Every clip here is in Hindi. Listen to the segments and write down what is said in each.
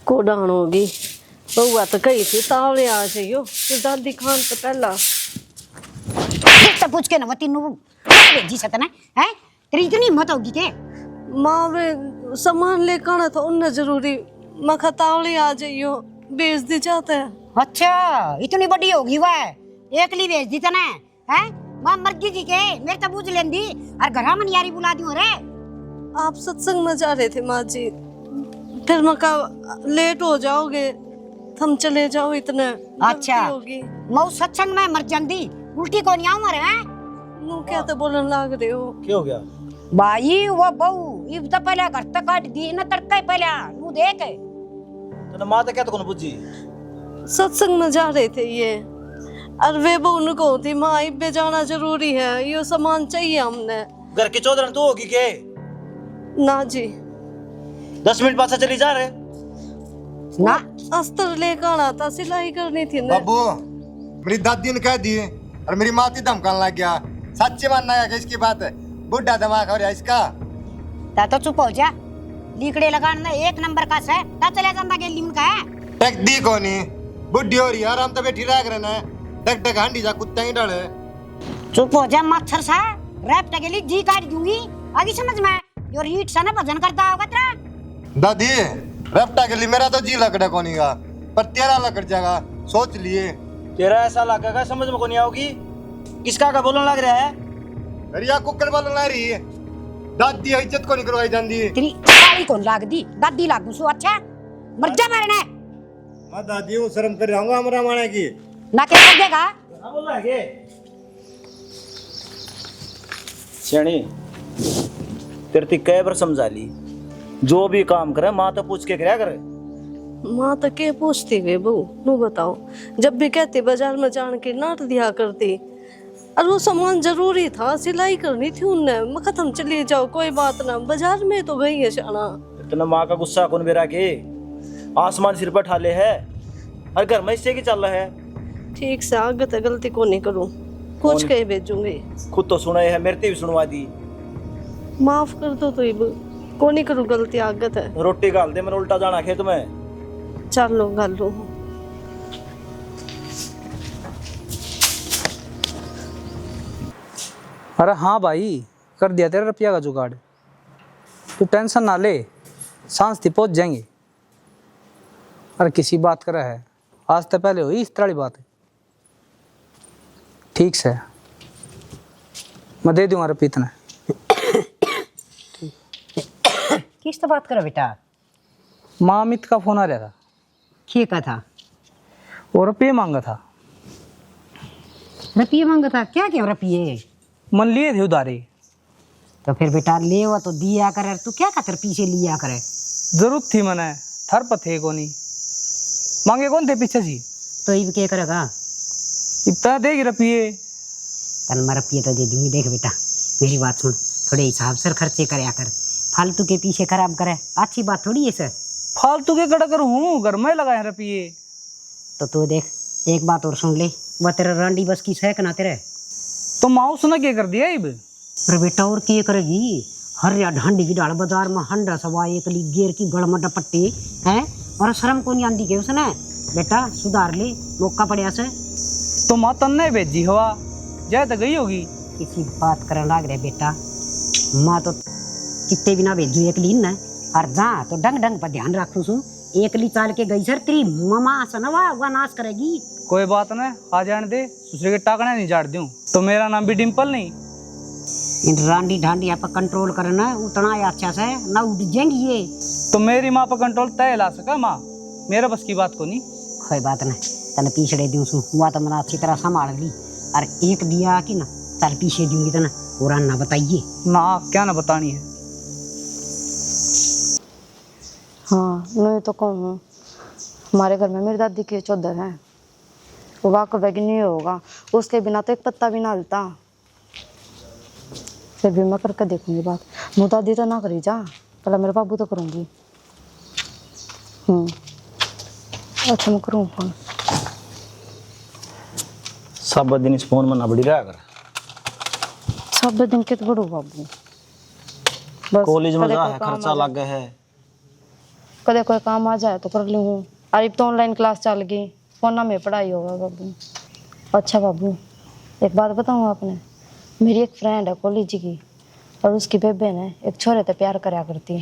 को डाण होगी बउआ तो कही थी तावले आ जाइयो तो दादी खान तो पहला तो पूछ के ना मती नु भेजी सतना है तेरी इतनी हिम्मत होगी के माँ वे सामान लेकर आना था उन्हें जरूरी मखा तावले आ जाइयो बेच दी जाता है। अच्छा इतनी बड़ी होगी वह एकली भेज दी तने है मां मर्जी जी के मेरे तो बूझ लेंदी और घरा में यारी बुला दी रे। आप सत्संग में जा रहे थे माँ जी फिर मका लेट हो जाओगे थम चले जाओ इतने अच्छा होगी मऊ सत्संग में मर जांदी उल्टी को नहीं आऊं रे हैं नु क्या तो बोलने लग रहे हो क्या हो गया भाई वो बहू इब तो पहले घर तक काट दी ना तड़का पहले नु देख तो मां तो क्या तो कोन बुझी सत्संग में जा रहे थे ये और वे वो उनको थी माँ इब्बे जाना जरूरी है ये सामान चाहिए हमने घर की चौधरी तो होगी के ना जी 10 मिनट बाद से चली जा रहे ना अस्तर लेकर आना था सिलाई करनी थी ना बाबू मेरी दादी ने कह दी और मेरी माती धमकाने लग गया सच्चे मानना है इसकी बात बुढ़ा दिमाग हो रहा इसका ता तो चुप हो जा लीकड़े लगाना एक नंबर का से ता चले जांदा गेली उनका है टक दी कोनी बुढ़ी हो रही है आराम तो बैठी रह करना टक टक हांडी जा कुत्ता ही डाले चुप हो जा मच्छर सा रैप टगेली जी काट दूंगी आगे समझ में जो रीट सा ना भजन करता होगा तेरा दादी रफ्ता के लिए मेरा तो जी लकड़ा कोनी का पर तेरा लकड़ जाएगा सोच लिए तेरा ऐसा लगेगा समझ में को नहीं आओगी किसका का बोलने लग रहा है अरे या कुकर बोलने ला रही है दादी इज्जत को नहीं करवाई जाती तेरी सारी कौन लाग दी दादी लागू सो अच्छा मर जा मरने मैं दादी हूँ शर्म कर रहा हमारा माने की ना क्या कर देगा क्या बोल रहा है के श्रेणी तेरे ती कई बार समझा ली जो भी काम करे माँ तो पूछ के क्या करे माँ तो के पूछती वे बहू नू बताओ जब भी कहती बाजार में जान के नाट दिया करती और वो सामान जरूरी था सिलाई करनी थी उनने मैं खत्म चली जाओ कोई बात ना बाजार में तो गई है शाना इतना माँ का गुस्सा कौन बेरा के आसमान सिर पर ठाले है और घर में इससे की चल रहा है ठीक से आगे तो गलती को नहीं करूँ कुछ कह भेजूंगी खुद तो सुना है मेरे भी सुनवा दी माफ कर दो तो इब को नहीं करूँ गलती आगत है रोटी गाल दे मैंने उल्टा जाना खेत में चल लो गल लो अरे हाँ भाई कर दिया तेरा रुपया का जुगाड़ तू टेंशन ना ले सांस थी पहुँच जाएंगे। अरे किसी बात कर रहा है आज तो पहले हुई इस तरह बात है ठीक से मैं दे दूंगा रुपये इतना किस तो बात करो बेटा माँ अमित का फोन आ रहा था क्या था और रुपये मांगा था रुपये मांगा था क्या क्या रुपये मन लिए थे उधारे तो फिर बेटा ले वो तो दिया करे तू क्या खातर पीछे लिया करे जरूरत थी मैंने थर पर थे को नहीं मांगे कौन थे पीछे से तो इब क्या करेगा इतना देगी रुपये तन मैं रुपये तो दे दूंगी देख बेटा मेरी बात सुन थोड़े हिसाब से खर्चे करया कर फालतू के पीछे खराब करे अच्छी बात थोड़ी है सर फालतू के कड़ा कर हूँ घर में लगाए रुपये तो तू देख एक बात और सुन ले वह तेरा रांडी बस की सह ना तेरे तो माँ उसने क्या कर दिया इब पर बेटा और क्या करेगी हर या ढांडी की डाल बाजार में हंडा सवा एक ली गेर की गड़मड्डा पट्टी है और शर्म को नहीं आंदी के उसने बेटा सुधार ले मौका पड़िया से तो माँ तन्ने भेजी हवा जाए तो गई होगी किसी बात करने लग रहे बेटा माँ तो कितने बिना भेजू एक ली ना और जा तो डंग डंग पर ध्यान रखू सू एक ली चाल के गई सर तेरी ममा सनवा हुआ नाश करेगी कोई बात नहीं आ जाने दे दूसरे के टाकने नहीं झाड़ दूं तो मेरा नाम भी डिम्पल नहीं इन रांडी ढांडी आप कंट्रोल करना उतना ही अच्छा से ना उठ जाएंगी ये तो मेरी माँ पर कंट्रोल तय ला सका माँ मेरा बस की बात को नहीं कोई बात नहीं तने पीछे दूँ सू हुआ तो मैंने अच्छी तरह संभाल ली और एक दिया कि ना चल पीछे दूंगी तो ना पूरा ना बताइए ना क्या ना बतानी है हाँ मैं तो कहूँ हमारे घर में मेरी दादी के चौधर हैं वो वाकई बैग नहीं होगा उसके बिना तो एक पत्ता भी ना हिलता फिर भी मैं करके देखूंगी बात मुँह दादी तो ना करी जा पहले मेरे बाबू तो करूँगी अच्छा मैं करूँ फोन सब दिन इस फोन में ना बड़ी रहा कर सब दिन के तो बड़ो बाबू बस कॉलेज में कदे जा को है काम खर्चा आ लग गया है कदे कोई काम आ जाए तो कर लूँ। अरे तो ऑनलाइन क्लास चल गई, फोन में पढ़ाई होगा बाबू। अच्छा बाबू, एक बात बताऊँ आपने, मेरी एक फ्रेंड है कॉलेज की, और उसकी बेबे ने एक छोरे से प्यार कराया करती।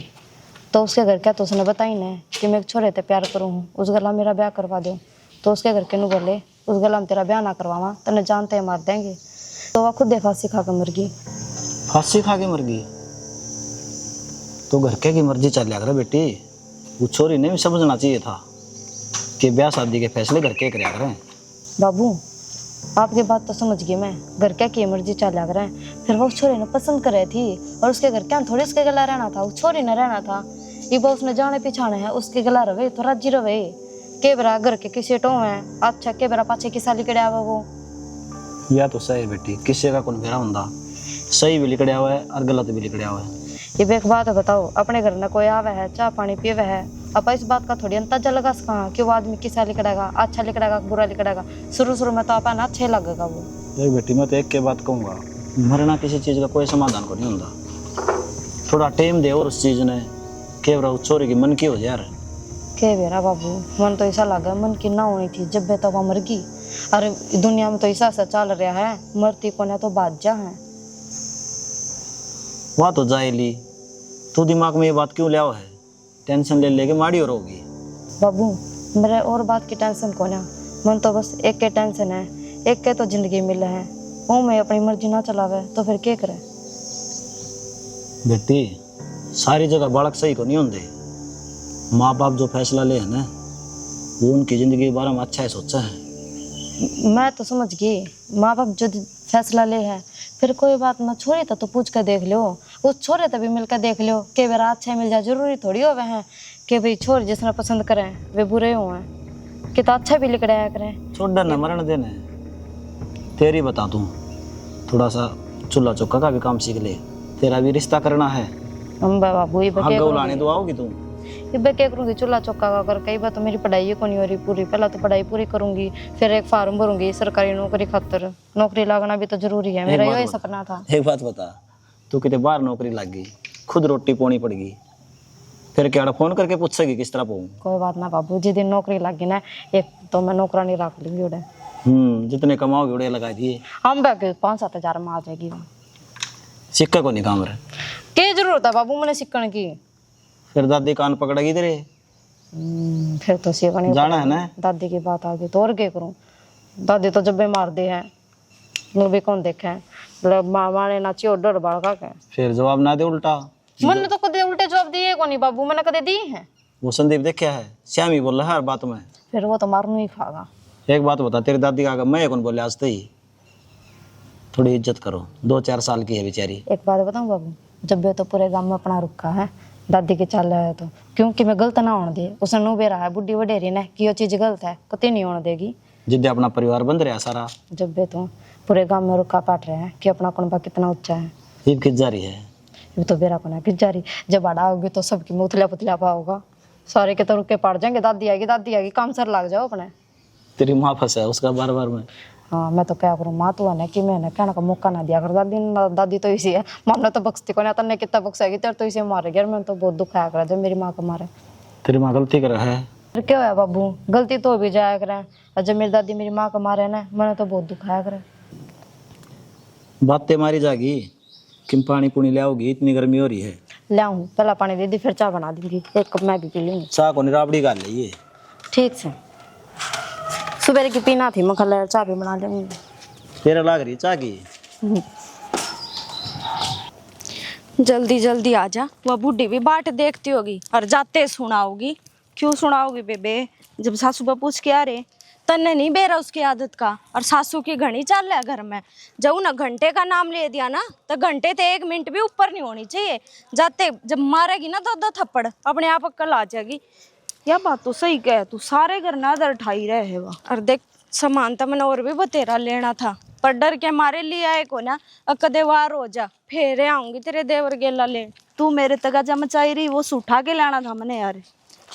तो उसके घर क्या तो उसने बताई ना कि मैं एक छोरे से प्यार करूँ, उस गला मेरा ब्याह करवा दो। तो उसके घर के नु बोले उस गला में तेरा ब्याह ना करवावा तने जानते मार देंगे। तो वह खुद फांसी खा के मर गई। फांसी खा के मर गई? तो घर के की मर्जी चल लिया कर बेटी। वो छोरी ने भी समझना चाहिए था कि ब्याह शादी के फैसले घर के कराया करें। बाबू आपकी बात तो समझ गई मैं, घर क्या की मर्जी चल लग रहा है। फिर वो उस छोरी ने पसंद करे थी, और उसके घर क्या थोड़ी उसके गला रहना था, उस छोरी ने रहना था। ये वो उसने जाने पिछाने है, उसके गला रवे तो राजी रवे। के बरा घर के किसी टो है अच्छा, के बरा पाछे की साली कड़िया हुआ वो। या तो सही बेटी, किसी का कौन मेरा होंदा, सही भी लिखड़िया हुआ है और गलत भी लिखड़िया हुआ है। ये एक बात बताओ, अपने घर में कोई आवे है, चाय पानी पीवे है, अब इस बात का थोड़ी अंदाजा लगा सका कि वो आदमी किसा लिखड़ेगा, अच्छा लिखड़ेगा बुरा लिखड़ेगा। शुरू में तो आप ना अच्छे लगेगा वो। देख बेटी, मैं तो एक के बात कहूँगा, मरना किसी चीज़ का कोई समाधान को नहीं होता। थोड़ा टाइम दे और उस चीज़ ने के चोरी की मन की हो यार। के बेरा बाबू, मन तो ऐसा लगा मन की ना होनी थी जब बे तो वह मर गई। अरे दुनिया में तो ऐसा सा चल रहा है, मरती को ना तो बादजा है। वह तो जाएली, तू दिमाग में ये बात क्यों लिया है? टेंशन ले लेके माड़ी और होगी। बाबू मेरे और बात की टेंशन को ना, मन तो बस एक के टेंशन है, एक के तो जिंदगी मिले है, वो मैं अपनी मर्जी ना चलावे तो फिर क्या करे। बेटी सारी जगह बालक सही को नहीं होंगे। माँ बाप जो फैसला ले है ना, वो उनकी जिंदगी के बारे में अच्छा है सोचा है। मैं तो समझ गई, माँ बाप जो फैसला ले है, फिर कोई बात ना छोरे तो पूछ कर देख लो, उस छोरे तो भी मिलकर देख लो कि वे अच्छा मिल जाए। जरूरी थोड़ी हो वह है कि भाई छोरे जिसने पसंद करें वे बुरे हुए कि तो अच्छा भी लिख रहा करें। छोड़ न मरण देने। तेरी बता दूं, थोड़ा सा चूल्हा चौका का भी काम सीख ले, तेरा भी रिश्ता करना है। हम बाबू ये लाने तो आओगी तू। ये क्या करूँगी, चूल्हा चौका का कर। कई बार तो मेरी पढ़ाई को नहीं हो रही पूरी, पहला तो पढ़ाई पूरी करूंगी, फिर एक फार्म भरूंगी सरकारी नौकरी खातर। नौकरी लगना भी तो जरूरी है, मेरा यही सपना था। एक बात बता, तू कितने बार नौकरी लग गई, खुद रोटी पोनी पड़ गई, फिर क्या फोन करके पूछेगी किस तरह पाऊँ? कोई बात ना बाबू, जिस दिन नौकरी लग गई ना, एक तो मैं नौकरानी रख लूंगी उड़े। जितने कमाओगे उड़े लगा दिए। हम बैग 5-7 हजार में आ जाएगी। सिक्का को नहीं काम रहे, क्या जरूरत है बाबू मैंने सीखने की? फिर दादी कान पकड़ेगी तेरे। फिर तो सीखने जाना है ना। दादी की बात आ गई तो और क्या करूं? दादी तो जब भी मार दे है, नु भी कौन देखे है, मतलब मामा ने नाची और डर बाल का। फिर जवाब ना दे उल्टा। मैंने तो कदे उल्टे जवाब दिए को नहीं बाबू, मैंने कदे दिए हैं। वो संदीप देखा है, श्याम ही बोल रहा है हर बात में। फिर वो तो मारनू ही खागा। एक बात बता, तेरी दादी का मैं कौन बोले आज ही? थोड़ी इज्जत करो, 2-4 साल की है बेचारी। एक बात बताऊं बाबू, जब भी तो पूरे गांव में अपना रुखा है, दादी के चाल है तो क्योंकि मैं गलत ना होने दे, उसने नु बेरा है बुढ़ी वडेरी ने कि ये चीज गलत है, कतई नहीं होने देगी। जिद्दे अपना परिवार बंद रहा सारा। जब भी तो पूरे गांव में रुखा पाट रहे हैं कि अपना कुनबा कितना ऊंचा है। ये किस जारी है? ये तो बेरा कोना किस जारी, जब बड़ा होगी तो सबकी मुथला पुतला पाओगा, सारे के तो रुके पाट जाएंगे। दादी आएगी काम सर लग जाओ अपने। तेरी माँ फंसा है उसका बार बार में। हाँ मैं तो क्या करूँ, माँ तो है ना कि मैंने कहने का मौका ना दिया कर। दादी तो इसी है, मामला तो बख्शती को नहीं, तन्ने कितना बख्शेगी, तेरे तो इसे मारे गया। मैं तो बहुत दुख आया करा जब मेरी माँ को मारे। तेरी माँ गलती कर रहा है? फिर क्या है बाबू, गलती तो भी जाया करे, और जब मेरी दादी मेरी माँ को मारे ना, मैंने तो बहुत दुख आया करे। बातें मारी जागी कि पानी पुनी ले आओगी, इतनी गर्मी हो रही है। ले आऊँ, पहला पानी दे दी फिर चाय बना दूंगी, एक कप मैं भी पी लूंगी। चाह को राबड़ी कर लीजिए। ठीक से सुबह की पीना थी, मैं कल चाय भी बना लूंगी। तेरा लाग रही चाह की? जल्दी जल्दी आ जा, वह बूढ़ी भी बाट देखती होगी और जाते सुनाओगी। क्यों सुनाओगी बेबे, जब सासू बा पूछ के आ रहे तन्ने नहीं बेरा उसकी आदत का, और सासू की घड़ी चल रहा है घर में। जब ना घंटे का नाम ले दिया ना तो घंटे ते 1 मिनट भी ऊपर नहीं होनी चाहिए। जाते जब मारेगी ना तो 2 थप्पड़ अपने आप अक्कल आ जाएगी। यह बात तो सही कह तू, सारे घर ना दर ठाई रहे है वह। और देख सामान तो मैंने और भी बतेरा लेना था, पर डर के मारे लिए आए को ना, कदे वार हो जा फेरे आऊंगी तेरे देवर गेला ले। तू मेरे तगा जम चाही रही वो सूठा के लाना था मैंने यार।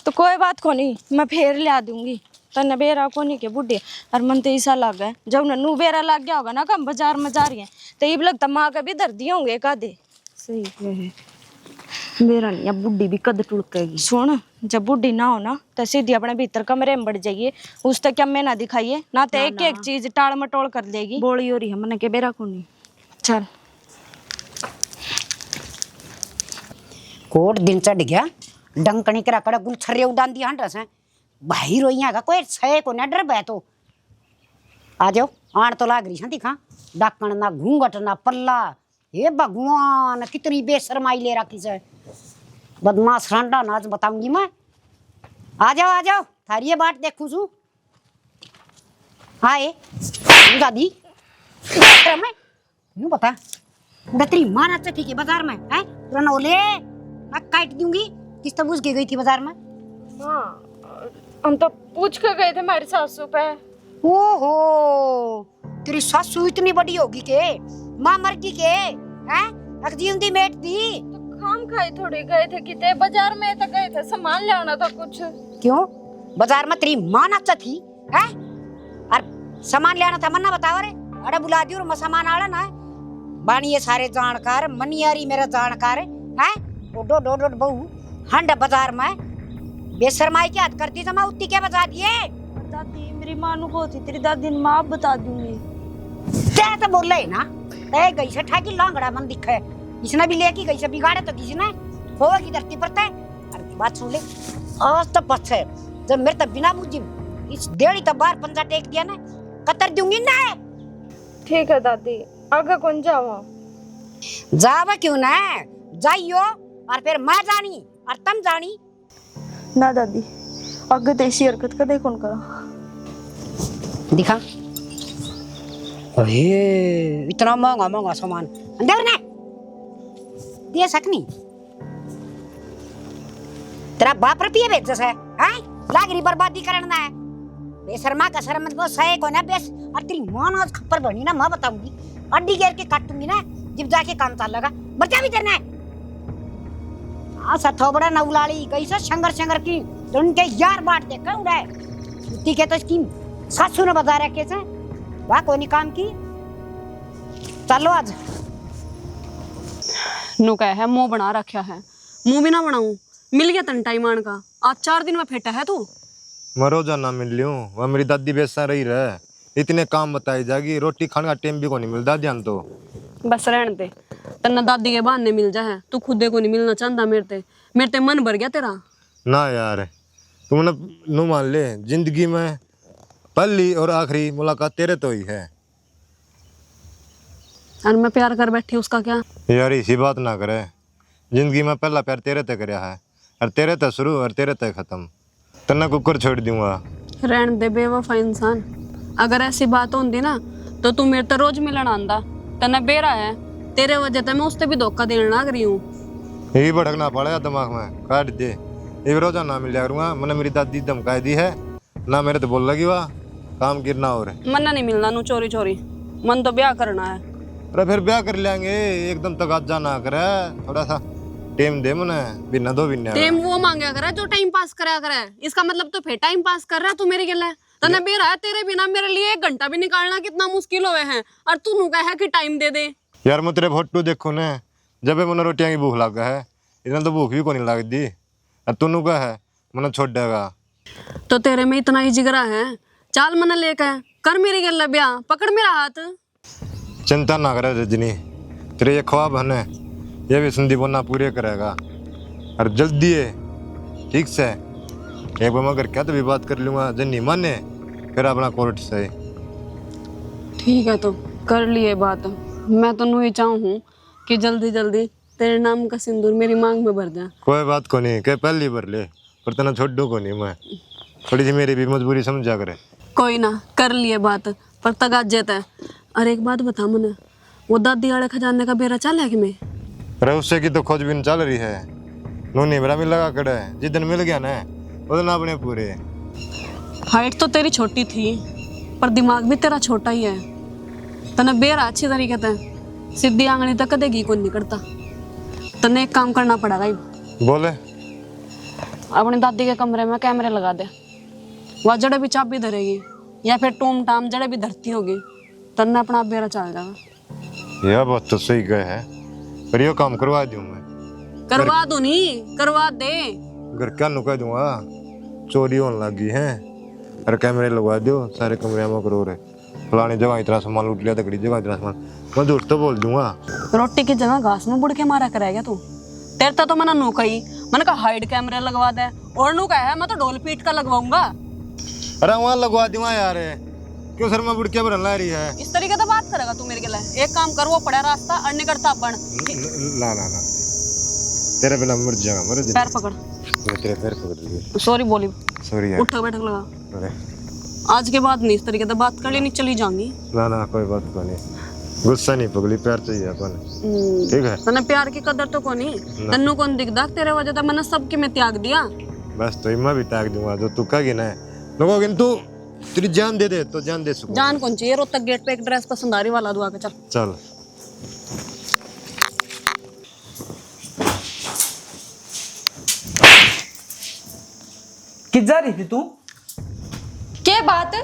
तो कोई बात को नहीं, मैं फेर ला दूंगी, तन्ने बेरा को नहीं के बुढ़े। और मन तो ऐसा लग गया जब नन्नू बेरा लग गया होगा ना कम बाजार में जा रही है तो ये लगता माँ का भी दर्दी होंगे का दे। सही है। मेरा नहीं, अब बुढ़ी भी कद टुड़केगी। सुन, जब बुढ़ी ना हो ना तो सीधी अपने भीतर कमरे में बढ़ जाइए, उस तक क्या मैं ना दिखाइए ना, तो एक एक चीज टाल मटोल कर देगी। बोली हो रही है मैंने के बेरा को नहीं। चल कोट दिन चढ़ गया, डंकनी करा कड़ा गुल छर्रे उड़ान दिया हंड्रस है भाई रोइया का कोई सहे को न डर बे तो आ जाओ। आण तो लाग रही है दिखा, डाकण ना घूंघट ना पल्ला, हे भगवान कितनी बेशरमाई ले रखी से। बदमाश रांडा नाच बताऊंगी मैं। आ जाओ थारी ये बाट देखू छू। हाय दादी मैं यूं बता तेरी माँ नाच थी बाजार में है रनौले मैं काट दूंगी। किस तरह पूछ के गई थी बाजार में? हाँ, हम तो पूछ के गए थे हमारी सासू पे। ओहो तेरी सासू इतनी बड़ी होगी के माँ मर गई के हैं अगजींदी मेट थी तो खाम खाई थोड़ी गए थे किते बाजार में, तो गए थे सामान ले आना था कुछ। क्यों बाजार में तेरी माँ नाचा थी है और सामान ले आना था मन्ना बताओ रे। अरे बुला दियो मैं सामान आड़ा ना बानी ये सारे जानकार मनियारी मेरा जानकार है डो डो डो बहू हंड बाजार में बेशरमाई की हद करती जमा उतनी क्या बता दिए। दादी मेरी माँ नु को थी, तेरी दादी ने माँ बता दूंगी। क्या तो बोल रहे ना तय गई से ठाकी लांगड़ा मन दिखे इसने भी लेके गई से बिगाड़े तो किसी ने होगी धरती पर तय। अरे बात सुन ले आज तो बस है जब मेरे तब बिना बुझी इस डेढ़ी तो बार पंजा टेक दिया ना कतर दूंगी ना। ठीक है दादी, आगे कौन जावा? जावा क्यों ना जाइयो और फिर मैं जानी और तुम जानी ना दादी, आगे तो ऐसी हरकत कर दे कौन करा। दिखा अरे इतना महंगा महंगा सामान अंदर ना दे सकनी तेरा बाप रुपये बेच है लागरी बर्बादी करना है बेशर्मा का शर्म को सहे को ना बेस और तेरी मां आज खप्पर बनी ना मैं बताऊंगी अड्डी घेर के काटूंगी ना जब जाके काम चल लगा बच्चा भी करना है। सथोबड़ा नौलाली कैसे शंगर की तो उनके यार बांट दे कर उड़ाए इतनी के तो इसकी सासू ने बता रखे से वाह कोई नहीं काम की। चलो आज नु कह है मुंह बना रखा है, मुंह भी ना बनाऊं मिल गया तन टाइम आन का। आज 4 दिन में फेटा है तू। मैं रोजाना मिल लियूं वह मेरी दादी बेसा रही रहे इतने काम बताई जाएगी रोटी खाने का टाइम भी को नहीं मिलता ध्यान तो बस रहने दे तना दादी के बहाने मिल जा है तू खुदे को नहीं मिलना चाहता मेरे ते मन भर गया तेरा ना यार। तुमने नु मान ले जिंदगी में पहली और आखिरी मुलाकात तेरे तो ही है और मैं प्यार कर बैठी उसका क्या यार इसी बात ना करे। जिंदगी में पहला प्यार तेरे ते करया है और तेरे ते शुरू और तेरे ते खत्म तना कुकर छोड़ दूंगा। रहने दे बेवफा इंसान। अगर ऐसी बात होती ना तो तू मेरे ते रोज मिलन आंदा तना बेरा है तेरे वजह से मैं उससे भी धोखा देने लग रही हूँ। यही भड़कना पड़ेगा दिमाग में काट दे ये रोजाना मिल करूँगा मैंने मेरी दादी धमकाई दी है ना मेरे तो बोल लगी वाह काम गिरना और मन्ना नहीं मिलना नू चोरी चोरी मन तो ब्याह करना है। अरे फिर ब्याह कर लेंगे एकदम तक आज जाना करे थोड़ा सा टाइम दे मने बिना दो बिना टाइम वो मांगा करे जो टाइम पास करा करे। इसका मतलब तो फिर टाइम पास कर रहा तू मेरी गल तने बेरा है तेरे बिना मेरे लिए 1 घंटा भी निकालना कितना मुश्किल हुए हैं और तू नु कहे कि टाइम दे दे। यार मैं तेरे फोटो देखू ने जब मैंने रोटियां की भूख लगा है इतना तो भूख भी को नहीं लगती और तू का है मैंने छोड़ देगा तो तेरे में इतना ही जिगरा है चाल मना लेकर कर मेरी गल ब्याह पकड़ मेरा हाथ। चिंता ना करे रजनी तेरे ये ख्वाब है ना ये भी संदीप ना पूरे करेगा और जल्दी है ठीक से एक बार मगर क्या तो भी बात कर लूँगा जब नहीं माने फिर अपना कोर्ट से। ठीक है तो कर लिए बात। मैं तो नहीं चाहूँ कि जल्दी जल्दी तेरे नाम का सिंदूर मेरी मांग में भर जाए। कोई बात को नहीं कह पहली भर ले पर तना छोड़ दो को नहीं मैं थोड़ी सी मेरी भी मजबूरी समझा करे। कोई ना कर लिए बात पर तगाज जेता है। अरे एक बात बता मने वो दादी वाले खजाने का बेरा चल है कि मैं अरे उससे की तो खोजबीन चल रही है नूनी बरा मिल लगा कड़े जिस दिन मिल गया ना वो दिन अपने पूरे। हाइट तो तेरी छोटी थी पर दिमाग भी तेरा छोटा ही है। तने बेरा अच्छी तरीके से सीधी आंगली तक कदेगी को नहीं करता। तने एक काम करना पड़ेगा बोले अपनी दादी के कमरे में कैमरे लगा दे वह जड़े भी चाबी धरेगी या फिर टूम टाम जड़े भी धरती होगी तन्ने अपना बेरा चल जाएगा। यह बात तो सही कहे है पर यो काम करवा दूं मैं करवा दो नहीं, करवा दे। घर क्या नुका दूंगा, चोरी होने लगी है। अरे कैमरे लगवा दो सारे कमरे में, करो रे फलानी जगह इतना सामान लूट लिया, तकड़ी जगह इतना सामान। मैं झूठ तो बोल दूंगा। रोटी की जगह घास में बुड़ के मारा करेगा तू। तेरे तो मैंने नुका ही, मैंने कहा हाइड कैमरा लगवा दे, और नुका है मैं तो ढोल पीट का लगवाऊंगा। अरे वहाँ लगवा दूंगा यार, क्यों सर में बुड़किया भरन ला रही है। इस तरीके से बात करेगा तू मेरे के लिए? एक काम कर, वो पड़ा रास्ता अड़ने करता बन। ना ना ना, तेरे बिना मर जाऊंगा, मर जा। पैर पकड़, मैं तेरे पैर पकड़ लिए। सॉरी बोली, सॉरी यार। उठक बैठक लगा। अरे आज के बाद नहीं इस तरीके से बात कर लेनी, चली जाऊंगी। ना ना कोई बात को नहीं, गुस्सा नहीं पगली, प्यार चाहिए अपन, ठीक है। तने प्यार की कदर तो कोनी, तन्नू कौन दिखदा? तेरे वजह से मैंने सबके में त्याग दिया। बस तो मैं भी त्याग दूंगा जो तू कहेगी ना। लोगों किंतु तेरी जान दे दे तो जान दे सकूं। जान कौन चाहिए? रोज तक गेट पे एक ड्रेस पसंद आ रही वाला दुआ के चल। चल किस जा रही थी तू? क्या बात?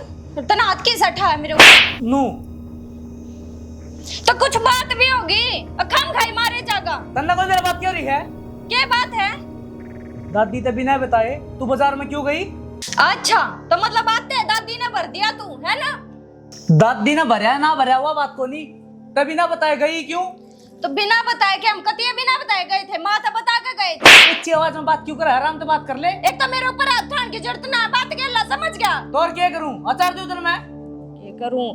तना हाथ की सठा है मेरे ऊपर। नू तो कुछ बात भी होगी, खाम खाई मारे जागा। तन्ना कोई मेरा बात क्यों रही है? क्या बात है? दादी तभी ना बताए तू बाजार में क्यों गई? अच्छा तो मतलब बात है दादी ने भर दिया तू, है ना? दादी ने भरया ना भरया हुआ बात को नहीं, तभी ना बताए गई क्यों? तो बिना बताए के हम कतिये बिना बताए गए थे, माँ तो बता के गए थे। अच्छी आवाज में बात क्यों कर? आराम से बात कर ले। एक तो मेरे ऊपर हाथ उठाने की जरूरत ना, बात के ला समझ गया। तो और क्या करूं? अचार दूं तेरे मैं? क्या करूं?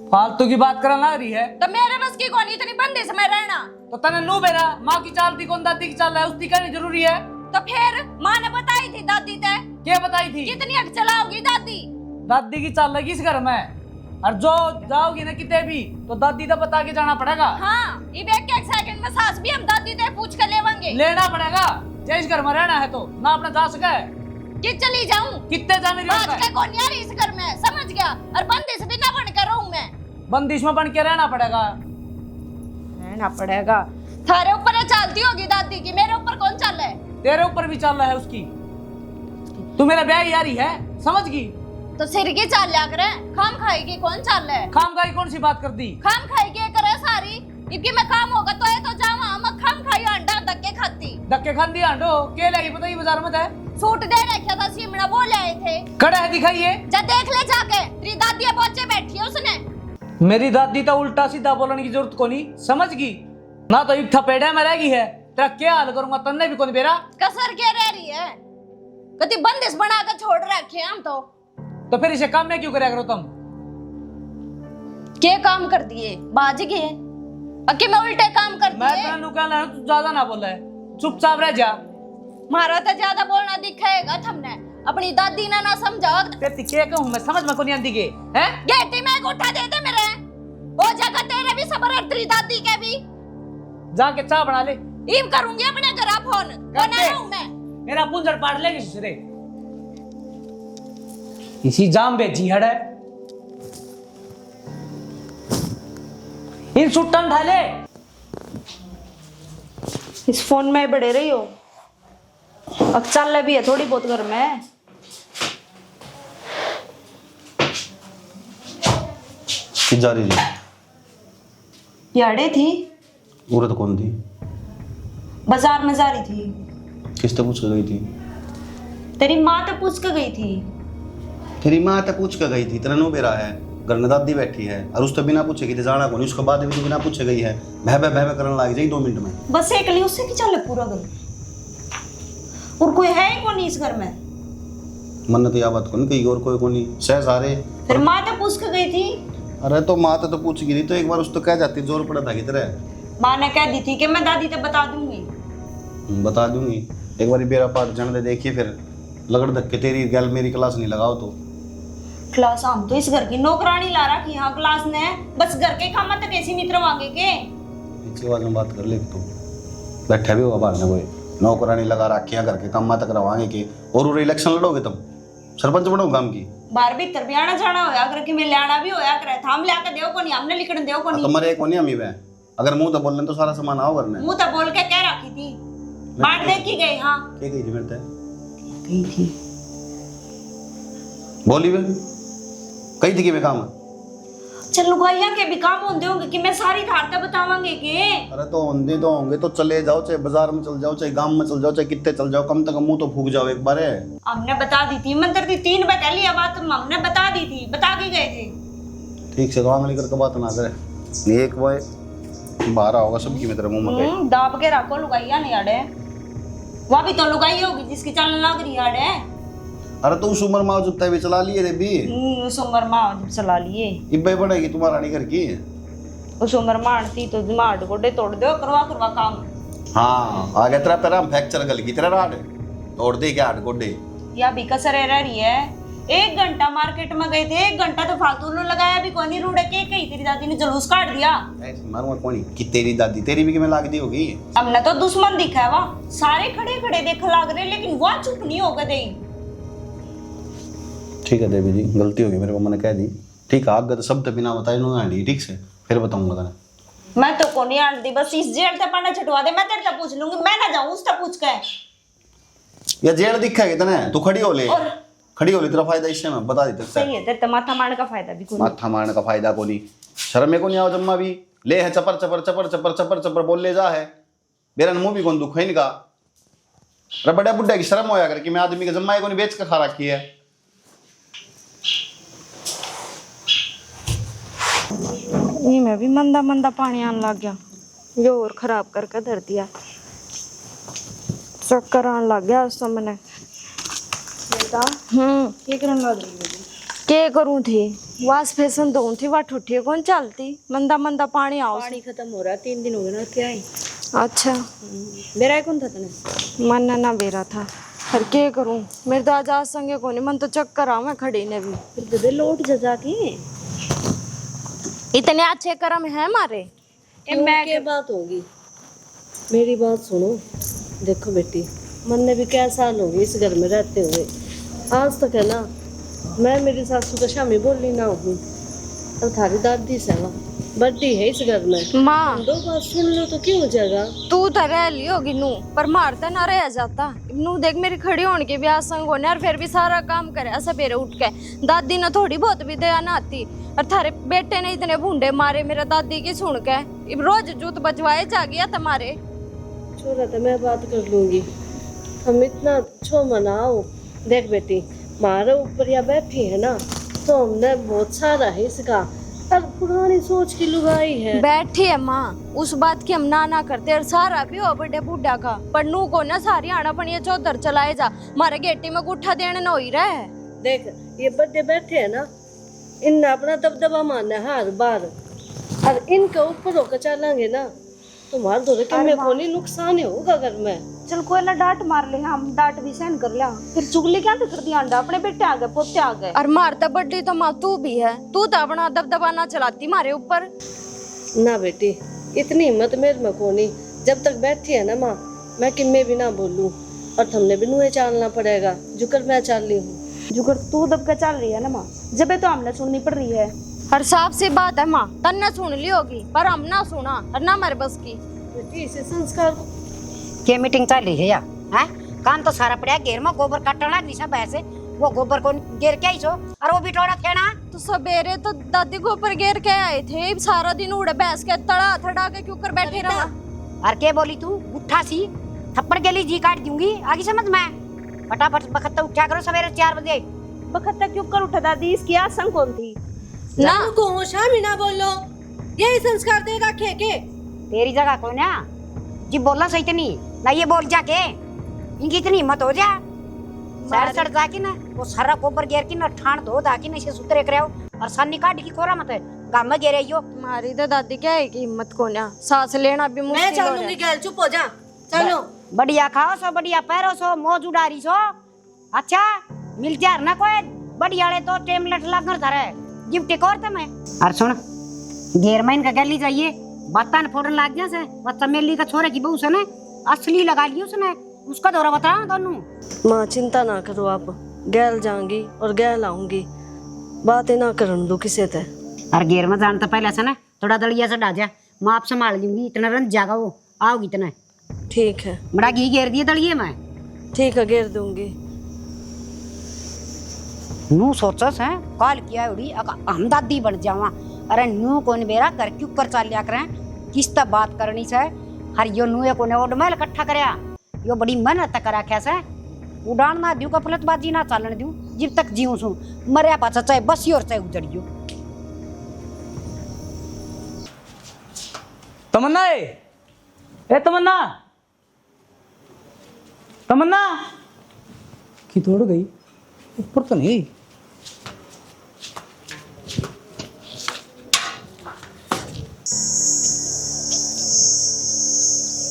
फालतू की बात करना रही है। तो मेरे बस की कौन इतनी बंदिश में रहना? तो तने नू बेरा माँ की चाल थी कौन दादी की चाल है, उसकी कहनी जरूरी है। तो फिर माँ ने बताई थी दादी ते, क्या बताई थी? कितनी अक चलाओगी दादी? दादी की चाल लगी इस घर में, और जो जाओगी ना किते भी तो दादी तो बता के जाना पड़ेगा। हाँ, ये एक सेकंड में सास भी हम दादी ते पूछ कर लेवांगे। लेना पड़ेगा, जे इस घर में रहना है तो ना अपना जा सके। कि चली जाऊं? कितने जा मेरी बात के कौन यार इस घर में, समझ गया? और बंदिश भी ना बन कर रहूं मैं। बंदिश में बन के रहना पड़ेगा। रहना पड़ेगा। थारे ऊपर चलती होगी दादी की, मेरे ऊपर कौन चल है? तेरे ऊपर भी चल रहा है उसकी। तू मेरा ब्याह यारी है, समझ गई? तो सिर की चाल लिया करे, खाम खाएगी कौन चाल है? खाम खाई कौन सी बात कर दी? खाम खाएगी करे सारी, इनकी मैं काम होगा तो ये तो जावा, हम खाम खाई अंडा धक्के खाती। धक्के खान दिया आंडो के लगी पता ही बाजार में था। सूट दे रखा था, सिमड़ा वो ले आए थे। खड़ा है दिखाइए। जा देख ले जाके, तेरी दादी पहुंचे बैठी है उसने। मेरी दादी तो उल्टा सीधा बोलने की जरूरत को नहीं, समझ गई ना? तो एक थपेड़ा में रह गई है, तेरा क्या हाल करूंगा? तन्ने भी कौन बेरा कसर क्या रह रही है? कति बंदिश बना कर छोड़ रखे हम तो फिर इसे काम में क्यों करा करो तुम? क्या काम कर दिए? बाज गए अके मैं उल्टे काम कर मैं दिए। तेनू कहना है, तू ज्यादा ना बोले, चुपचाप रह जा। मारा तो ज्यादा बोलना दिखाएगा तुमने, अपनी दादी ने ना समझा। तेरी क्या कहूं मैं, समझ में को नहीं आती के हैं? गेटी में एक उठा दे दे मेरे, वो जगह तेरे भी सबर है, तेरी दादी के भी। जाके चाय बना ले। ईम करूंगी अपने घर फोन, बना लूं मैं। मेरा पुंजर पाड़ लेगी सिरे। इसी जाम बेची हड़ है। इन सुट्टन ढाले। इस फोन में बड़े रही हो, अब चल भी है थोड़ी बहुत घर में। कि जा रही थी? याड़े थी, औरत कौन थी? बाजार में जा रही थी। किससे पूछ के गई थी? तेरी माँ तो पूछ के गई थी। तेरी माँ तो पूछ के गई थी, तेरा नो बेरा है, घर में दादी बैठी है और उस तो बिना पूछे कि जाना कौन, उसके बाद भी तो बिना पूछे गई है, भय करने लग जाए 2 मिनट में। बस एक ली उससे की चले पूरा घर, और कोई है ही कौन इस घर में? मन तो यह बात कौन कही और कोई कोनी सह सारे। फिर माँ तो पूछ के गई थी। अरे तो माँ तो पूछ गई थी, तो एक बार उस तो कह जाती, जोर पड़ा था कि तरह। माँ ने कह दी थी कि मैं दादी तो बता दूंगी। बता दूंगी, एक बार बेरा पार जाने दे, देखिए फिर लगड़ धक्के तेरी गैल मेरी क्लास नहीं लगाओ तो। क्लास हम तो इस घर की नौकरानी ला रखी, हाँ क्लास ने बस घर के काम तक कैसी मित्र मांगे के। पीछे आवाज में बात कर ले, तू बैठा भी होगा बाहर में, कोई नौकरानी लगा रखी है घर के काम तक करवाएंगे के, और इलेक्शन लड़ोगे तुम, सरपंच बनोगे काम की। बाहर भीतर भी आना जाना होया कर के मैं लाना भी होया करे, थाम लाके देव को नहीं, हमने लिखण देव को नहीं। तुम्हारे एक कोनी अमी वे, अगर मुंह तो बोलने तो सारा सामान आओ करने। मुंह तो बोल के कह रखी थी, बांट दे की गई। हाँ क्या गई थी मेरे ते? गई थी। बोली वे कही थी कि मैं काम चल लुगाइया के भी काम होंगे होंगे कि मैं सारी धारता बतावांगे के। अरे तो होंगे तो होंगे तो चले जाओ, चाहे बाजार में चल जाओ, चाहे गांव में चल जाओ, चाहे कितने चल जाओ, कम तक मुंह तो फूक जाओ एक बार। हमने बता दी थी मंत्र थी 3 बता लिया बात, हमने बता दी थी, बता के गए थे। ठीक से तो आंगली करके बात ना करे, एक बार बाहर होगा सबकी में तेरे मुंह में दाब के रखो लुगाइया नहीं आड़े, वहाँ भी तो लुगाई होगी जिसकी चलने लग रही आड़े। अरे तुम उस उम्र में जुत्ता भी चला लिए रे भी, उस उम्र में चला लिए, इब्बे पड़ेगी तुम्हारा नहीं घर की। उस उम्र में आंटी तो दिमाग गोडे तोड़ दो, करवा करवा काम। हाँ आगे तेरा पैरा फ्रैक्चर गल की तेरा राड तोड़ दे क्या हाथ गोडे। या भी कसर रह रही है। 1 घंटा मार्केट में गए थे, 1 घंटा तो फालतू लो लगाया भी कोई नहीं, रूड़े के कही तेरी दादी ने जुलूस काट दिया। मारूंगा कौन कि तेरी दादी, तेरी भी किमें लाग दी होगी। हमने तो दुश्मन दिखा है, वाह सारे खड़े खड़े देख लाग रहे, लेकिन वह चुप नहीं होगा दे। ठीक है देवी जी, गलती होगी मेरे को, मैंने कह दी। ठीक है आगे तो सब तो बिना बताए नो आंटी, ठीक से फिर बताऊंगा तेने। मैं तो कोनी आंटी, बस इस जेल से पढ़ना छटवा दे, मैं तेरे से पूछ लूंगी, मैं ना जाऊं उससे पूछ के। या जेल दिखा कितने, तू खड़ी हो ले, और खड़ी हो ले, तेरा फायदा इससे मैं बता दी सही है, तेरे तो माथा मारने का फायदा भी कोनी। माथा मारने का फायदा को नहीं, शर्म में को नहीं आओ जम्मा भी ले है, चपर चपर चपर चपर चपर चपर बोल ले जा है, मेरा मुंह भी कौन दुख है इनका। अरे बड़े बुड्ढे की शर्म होया कर कि मैं आदमी के जम्मा को नहीं बेच के खा रखी है। ये मैं भी मंदा मंदा पानी आने लग गया, ये और खराब करके धर दिया, चक्कर आने लग गया उस समय। बेटा ये करने लग रही है, क्या करूं थी, वाश फैशन दो थी, वह ठुठी कौन चलती, मंदा मंदा पानी आओ। पानी खत्म हो रहा, 3 दिन हो गए ना क्या है। अच्छा बेरा कौन था तने? मन ना बेरा था, पर क्या करूं, मेरे तो आज संगे को नहीं, मन तो चक्कर आ, मैं खड़ी ने भी। फिर दे लौट जा के, इतने अच्छे कर्म है हमारे। मैं क्या बात होगी, मेरी बात सुनो। देखो बेटी, मन ने भी क्या साल हो गए इस घर में रहते हुए, आज तक है ना मैं मेरी सासू का शामी बोली ना होगी, और थारी दादी से ना बड्डी है इस घर में। माँ 2 बात सुन लो तो क्यों हो जाएगा। तू तो रह ली होगी नू, पर मारता ना रह जाता नू। देख मेरी खड़ी होने के भी आसंग होने, और फिर भी सारा काम करे सवेरे उठ के। दादी ने थोड़ी बहुत भी दया ना आती, और थारे बेटे ने इतने भूंडे मारे मेरे दादी की सुन के, रोज जूत बजवाए जा गया तुम्हारे। छोरा तो मैं बात कर लूंगी, हम इतना छो मनाओ। देख बेटी, हमारे ऊपर या बैठी है ना, तो हमने बहुत सारा है इसका, और पुरानी सोच की लुगाई है। बैठी है माँ, उस बात की हम ना करते, और सारा भी हो बड़े बूढ़ा का, पर नू को ना सारी आना पड़ी चौधर चलाए जा, मारे गेटी में गुठा देने न हो ही रहा है। देख ये बड़े बैठे है ना, इनने अपना दबदबा मारना है हर बार, और इनके ऊपर होकर चलेंगे ना तुम्हारे दो में कोई नुकसान होगा घर में। चल कोई ना डांट मार ले, हम डांट भी सहन कर लिया, फिर चुगली क्या कर दिया, अंडा अपने बेटे आ गए, पोते आ गए। और मारता बड्डी तो माँ तू भी है, तू तो अपना दबदबा ना चलाती मारे ऊपर। ना बेटी, इतनी हिम्मत मेरे में को नहीं, जब तक बैठी है ना माँ, मैं किम्मे भी ना बोलूं, और तुमने भी नुए चालना पड़ेगा, जुकर मैं चाल रही हूँ। जुकर तू दब के चल रही है ना माँ, जब तो हमने सुननी पड़ रही है। हर साफ सी बात है माँ, तन्ने सुन ली होगी, पर हम ना सुना, और ना हमारे बस की। बेटी इसे संस्कार क्या मीटिंग चल रही है या हैं? काम तो सारा पड़ा घेर में, गोबर काटना लग निशा भैंसे, वो गोबर को घेर के आई सो, और वो बिटोड़ा थे ना। तो सवेरे तो दादी गोबर घेर के आए थे, सारा दिन उड़े भैंस के तड़ा थड़ा के क्यों कर बैठे रहा। और क्या बोली तू, उठा सी थप्पड़ के लिए जी काट दूंगी, आगे समझ में। फटाफट बखत उठा करो सवेरे 4 बजे। बखत क्यों कर उठा दादी, इसकी आशंक कौन थी ना को शामी ना बोलो, यही संस्कार दे रखे के। तेरी जगह को ना जी बोलना सही तो नहीं ना, ये बोल जाके इनकी इतनी हिम्मत हो जा, सर सड़ जाके ना वो सारा गोबर घेर की ना ठाण धो धाकी ना इसे सुतरे कराओ, और सन्नी काट की कोरा मत गांव में घेरे यो। तुम्हारी तो दादी क्या है कि हिम्मत को ना, सांस लेना भी मुश्किल मैं हो रहा है। चलूंगी, गैल चुप हो जा, चलो। बढ़िया खाओ सो, बढ़िया पैरो सो, मौज उड़ारी सो, अच्छा मिल जा ना कोई बढ़िया ले तो टेम लट लगकर धरे गिफ्ट और तुम्हें। और सुन घेर में इनका गली चाहिए, बाता ने फोड़न लाग गया से, वो चमेली का छोरे की बहू से ने असली लगा ली उसने, उसका दौरा बता दोनों। माँ चिंता ना करो आप, गैल जाऊंगी और गैल आऊंगी, बातें ना करन दो किसी से। और घेर में जान तो पहले से ना थोड़ा दलिया से डाजा, मैं आप संभाल लूंगी, इतना रन जागा वो आओगी इतना। ठीक है, बड़ा घी घेर दिए दलिए में। ठीक है, घेर दूंगी। नू सोचस है काल किया उड़ी हम दादी बन जावा, अरे नू कौन बेरा घर के ऊपर चाल लिया करें, किस तरह बात करनी से। हर यो नू को ने ओडमेल इकट्ठा करया, यो बड़ी मेहनत करा कैसे उड़ान ना दियो, कपलतबाजी ना चालन दियो, जब तक जीऊं सू मरया पाछा चाहे बसी और चाहे उजड़ियो। तमन्ना ए तमन्ना, तमन्ना की तोड़ गई, ऊपर तो नहीं।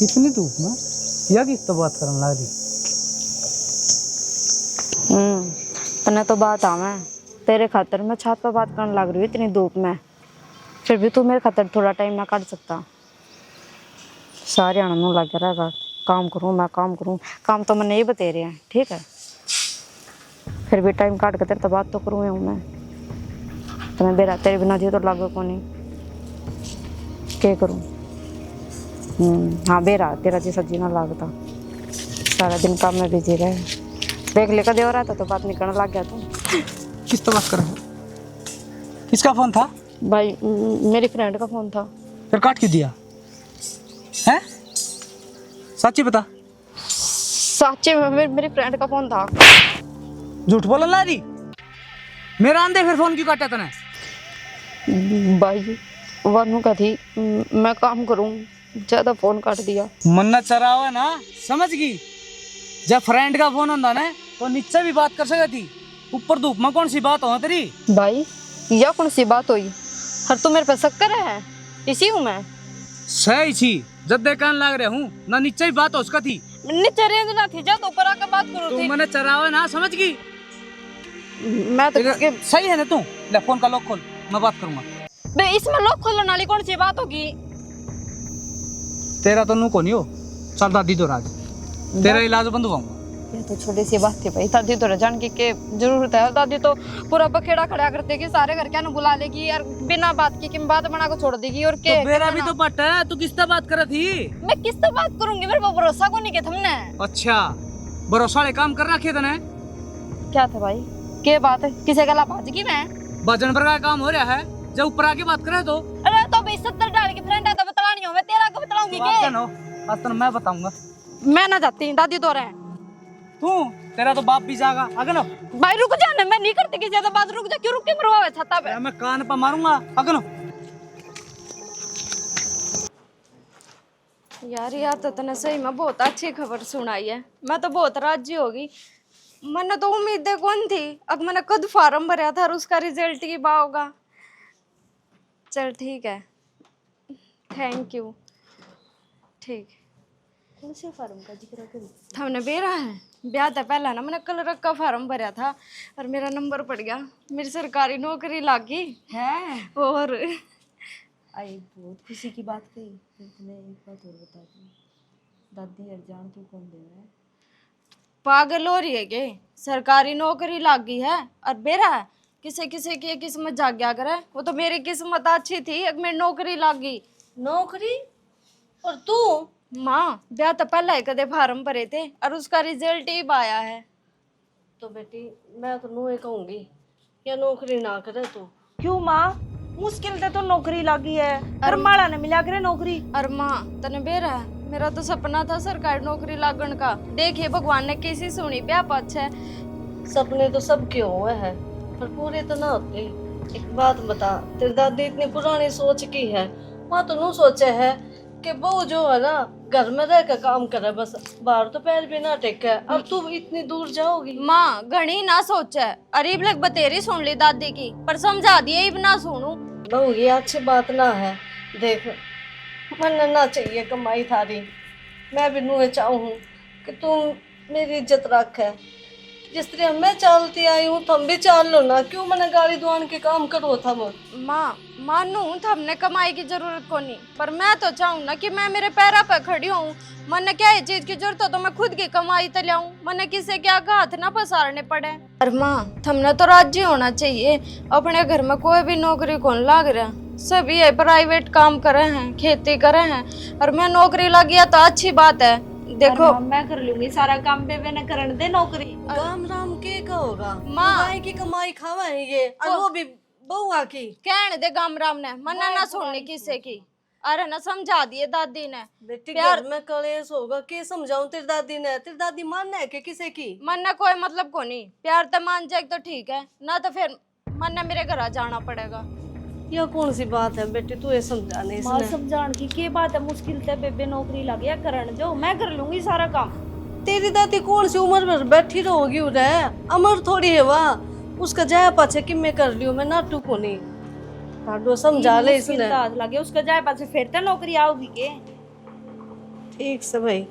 इतनी धूप में या किस तो बात करने लग रही। तने तो बात आवे, तेरे खातर मैं छत पर बात करने लग रही हूँ इतनी धूप में, फिर भी तू मेरे खातर थोड़ा टाइम ना काट सकता। सारे आने में लग रहेगा, काम करूँ मैं काम करूँ, काम तो मैंने ये बता रहे हैं ठीक है, फिर भी टाइम काट के तेरे तो बात तो करूँ हूँ मैं। तो मैं बेरा तेरे बिना जी तो लागो को नहीं, क्या करूँ। हाँ बेरा तेरा जी सब्जी ना लागता, सारा दिन काम में बिजी रहे, देख ले कदे हो रहा था तो बात नहीं करने लग गया तू। किस तो बात कर रहा है, किसका फोन था? भाई मेरी फ्रेंड का फोन था। फिर काट क्यों दिया है, सच्ची बता। सच्ची में मेरी फ्रेंड का फोन था। झूठ बोलने ला रही, मेरा आंदे फिर फोन क्यों काटा तने? भाई वनु का थी मैं काम करूं, ज्यादा फोन काट दिया। मन्ना चरावा ना समझ गई, जब फ्रेंड का फोन होता ना तो नीचे भी बात कर सकती थी, ऊपर धूप में कौन सी बात हो तेरी? भाई यह कौन सी बात हुई, हर तू मेरे पे शक कर रहा है, इसी हूँ मैं। सही छी जद्दे कान लाग रहा हूँ ना, नीचे भी बात हो उसका थी। नीचे रेंज ना थी, जा तो ऊपर आकर बात करो तू थी। मने चरावा ना समझ गई। मैं तो सही है ना तू, ले फोन का लॉक खोल, मैं बात करूंगा। बे इसमें लॉक खोलने वाली कौन सी बात होगी? तेरा तो नू को नहीं हो, चल दादी तो राज, तेरा इलाज बंद हुआ। ये तो छोटी सी बात थी भाई, दादी तो जान की के जरूरत है, दादी तो पूरा बखेड़ा खड़ा कर देगी, सारे घर के बुला लेगी और बिना बात की बात बना को छोड़ देगी। और के तो मेरा भी तो पट है, तू किससे बात कर रही थी? मैं किससे बात करूंगी, मेरे पर भरोसा को नहीं किया तुमने। अच्छा भरोसा वाले काम कर रखे तने। क्या था भाई, क्या बात है, किसे गला भाज गई मैं? भजन पर का काम हो रहा है, जब ऊपर आके बात करे तो। अरे तो भाई 70 डाल के फ्रेंड है तो बतलानी हो, मैं तेरा को बतलाऊंगी के? आज तो मैं बताऊंगा। मैं ना जाती, दादी तो रहे तू, तेरा तो बाप भी जागा अगन। भाई रुक जा ना, मैं नहीं करती किसी ज्यादा बात, रुक जा, क्यों रुक के मरवावे छत्ता पे? मैं कान पर मारूंगा अगन। यार यार तो तने सही में बहुत अच्छी खबर सुनाई है, मैं तो बहुत राजी होगी। मैंने तो उम्मीदें कौन थी, अब मैंने खुद फार्म भरा था और उसका रिजल्ट की बा होगा। चल ठीक है, थैंक यू। ठीक, कौन से फार्म का जिक्र करूं? हमने बेरा है ब्याह था पहला ना, मैंने कल रख का फार्म भरा था और मेरा नंबर पड़ गया, मेरी सरकारी नौकरी लग गई है। और आई बहुत खुशी की बात कही। मैं एक बात और बता दूं, दादी यार जान तू कौन दे रहा है? पागल हो रही है के, सरकारी नौकरी लग गई है और बेरा है, किसी किसी की किस्मत जाग गया करे, वो तो मेरी किस्मत अच्छी थी, अब मेरी नौकरी लग गई। नौकरी? और तू? माँ ब्याह तो पहला ही कदे फार्म भरे थे और उसका रिजल्ट ही आया है। तो बेटी मैं तो नू कहूंगी या नौकरी ना करे तू। क्यों माँ, मुश्किल से तो नौकरी लगी है, और माला ने मिला करे नौकरी। और माँ तने बेरा है, मेरा तो सपना था सरकारी नौकरी लागण का, देखिए भगवान ने कैसी सुनी ब्याह पक्ष है। सपने तो सबके हुए हैं पर पूरे तो ना होते। एक बात बता, तेरी दादी इतनी पुरानी सोच की है, वहाँ तो नू सोचे है कि बहू जो है ना घर में रह कर काम करे, बस बाहर तो पैर भी ना टेके। अब तू इतनी दूर जाओगी? माँ घनी ना सोचा, अरीब लग बतेरी सुन ली दादी की, पर समझा दिए अब ना सुनू। बहू ये अच्छी बात ना है, देख मन ना चाहिए कमाई थारी, मैं भी नूहे चाहूँ कि तू मेरी इज्जत रख है, जिस तरह मैं चलती आई हूँ तुम भी चाल लो ना, क्यों मैंने गाड़ी दुआन के काम करो थम। माँ मानू तो हमने कमाई की जरूरत को नहीं, पर मैं तो चाहूँ ना कि मैं मेरे पैरों पर खड़ी हूँ, मन क्या है चीज की जरूरत हो तो मैं खुद की कमाई तो लाऊं, मन किसी के आगे हाथ ना पसारने पड़े। और माँ हमने तो राज्य होना चाहिए, अपने घर में कोई भी नौकरी कौन लाग रहा, सभी है प्राइवेट काम करे हैं, खेती करे हैं, और मैं नौकरी लग गया तो अच्छी बात है। देखो मैं कर लूंगी सारा काम, बेबे ने करने दे नौकरी। राम राम के का होगा, माँ कमाई की कमाई खावा है ये, और वो भी बउआ की कहने दे गम राम ने मन्ना ना सुननी किसी की। अरे ना समझा दिए दादी ने। बेटी प्यार- घर में कलेश होगा, के समझाऊं तेरी दादी ने? तेरी दादी मानना है कि किसे की? मन्ना कोई मतलब को नहीं, प्यार तो मान जाए तो ठीक है, ना तो फिर मन्ना मेरे घर आ जाना पड़ेगा। यह कौन सी बात है बेटी, तू ये समझा नहीं मां इसने। समझान की बात है, मुश्किल से बेबे नौकरी लग गया करण जो मैं कर लूंगी सारा काम। तेरी दादी कौन सी उम्र में बैठी रहोगी उधर, अमर थोड़ी है वह। उसका जाया पाछे कि मैं कर लियो, मैं नाटू को नहीं काडो समझा ले मुश्किल इसने। तो लगे उसका जाए पास फिर तो नौकरी आओगी के। ठीक से भाई,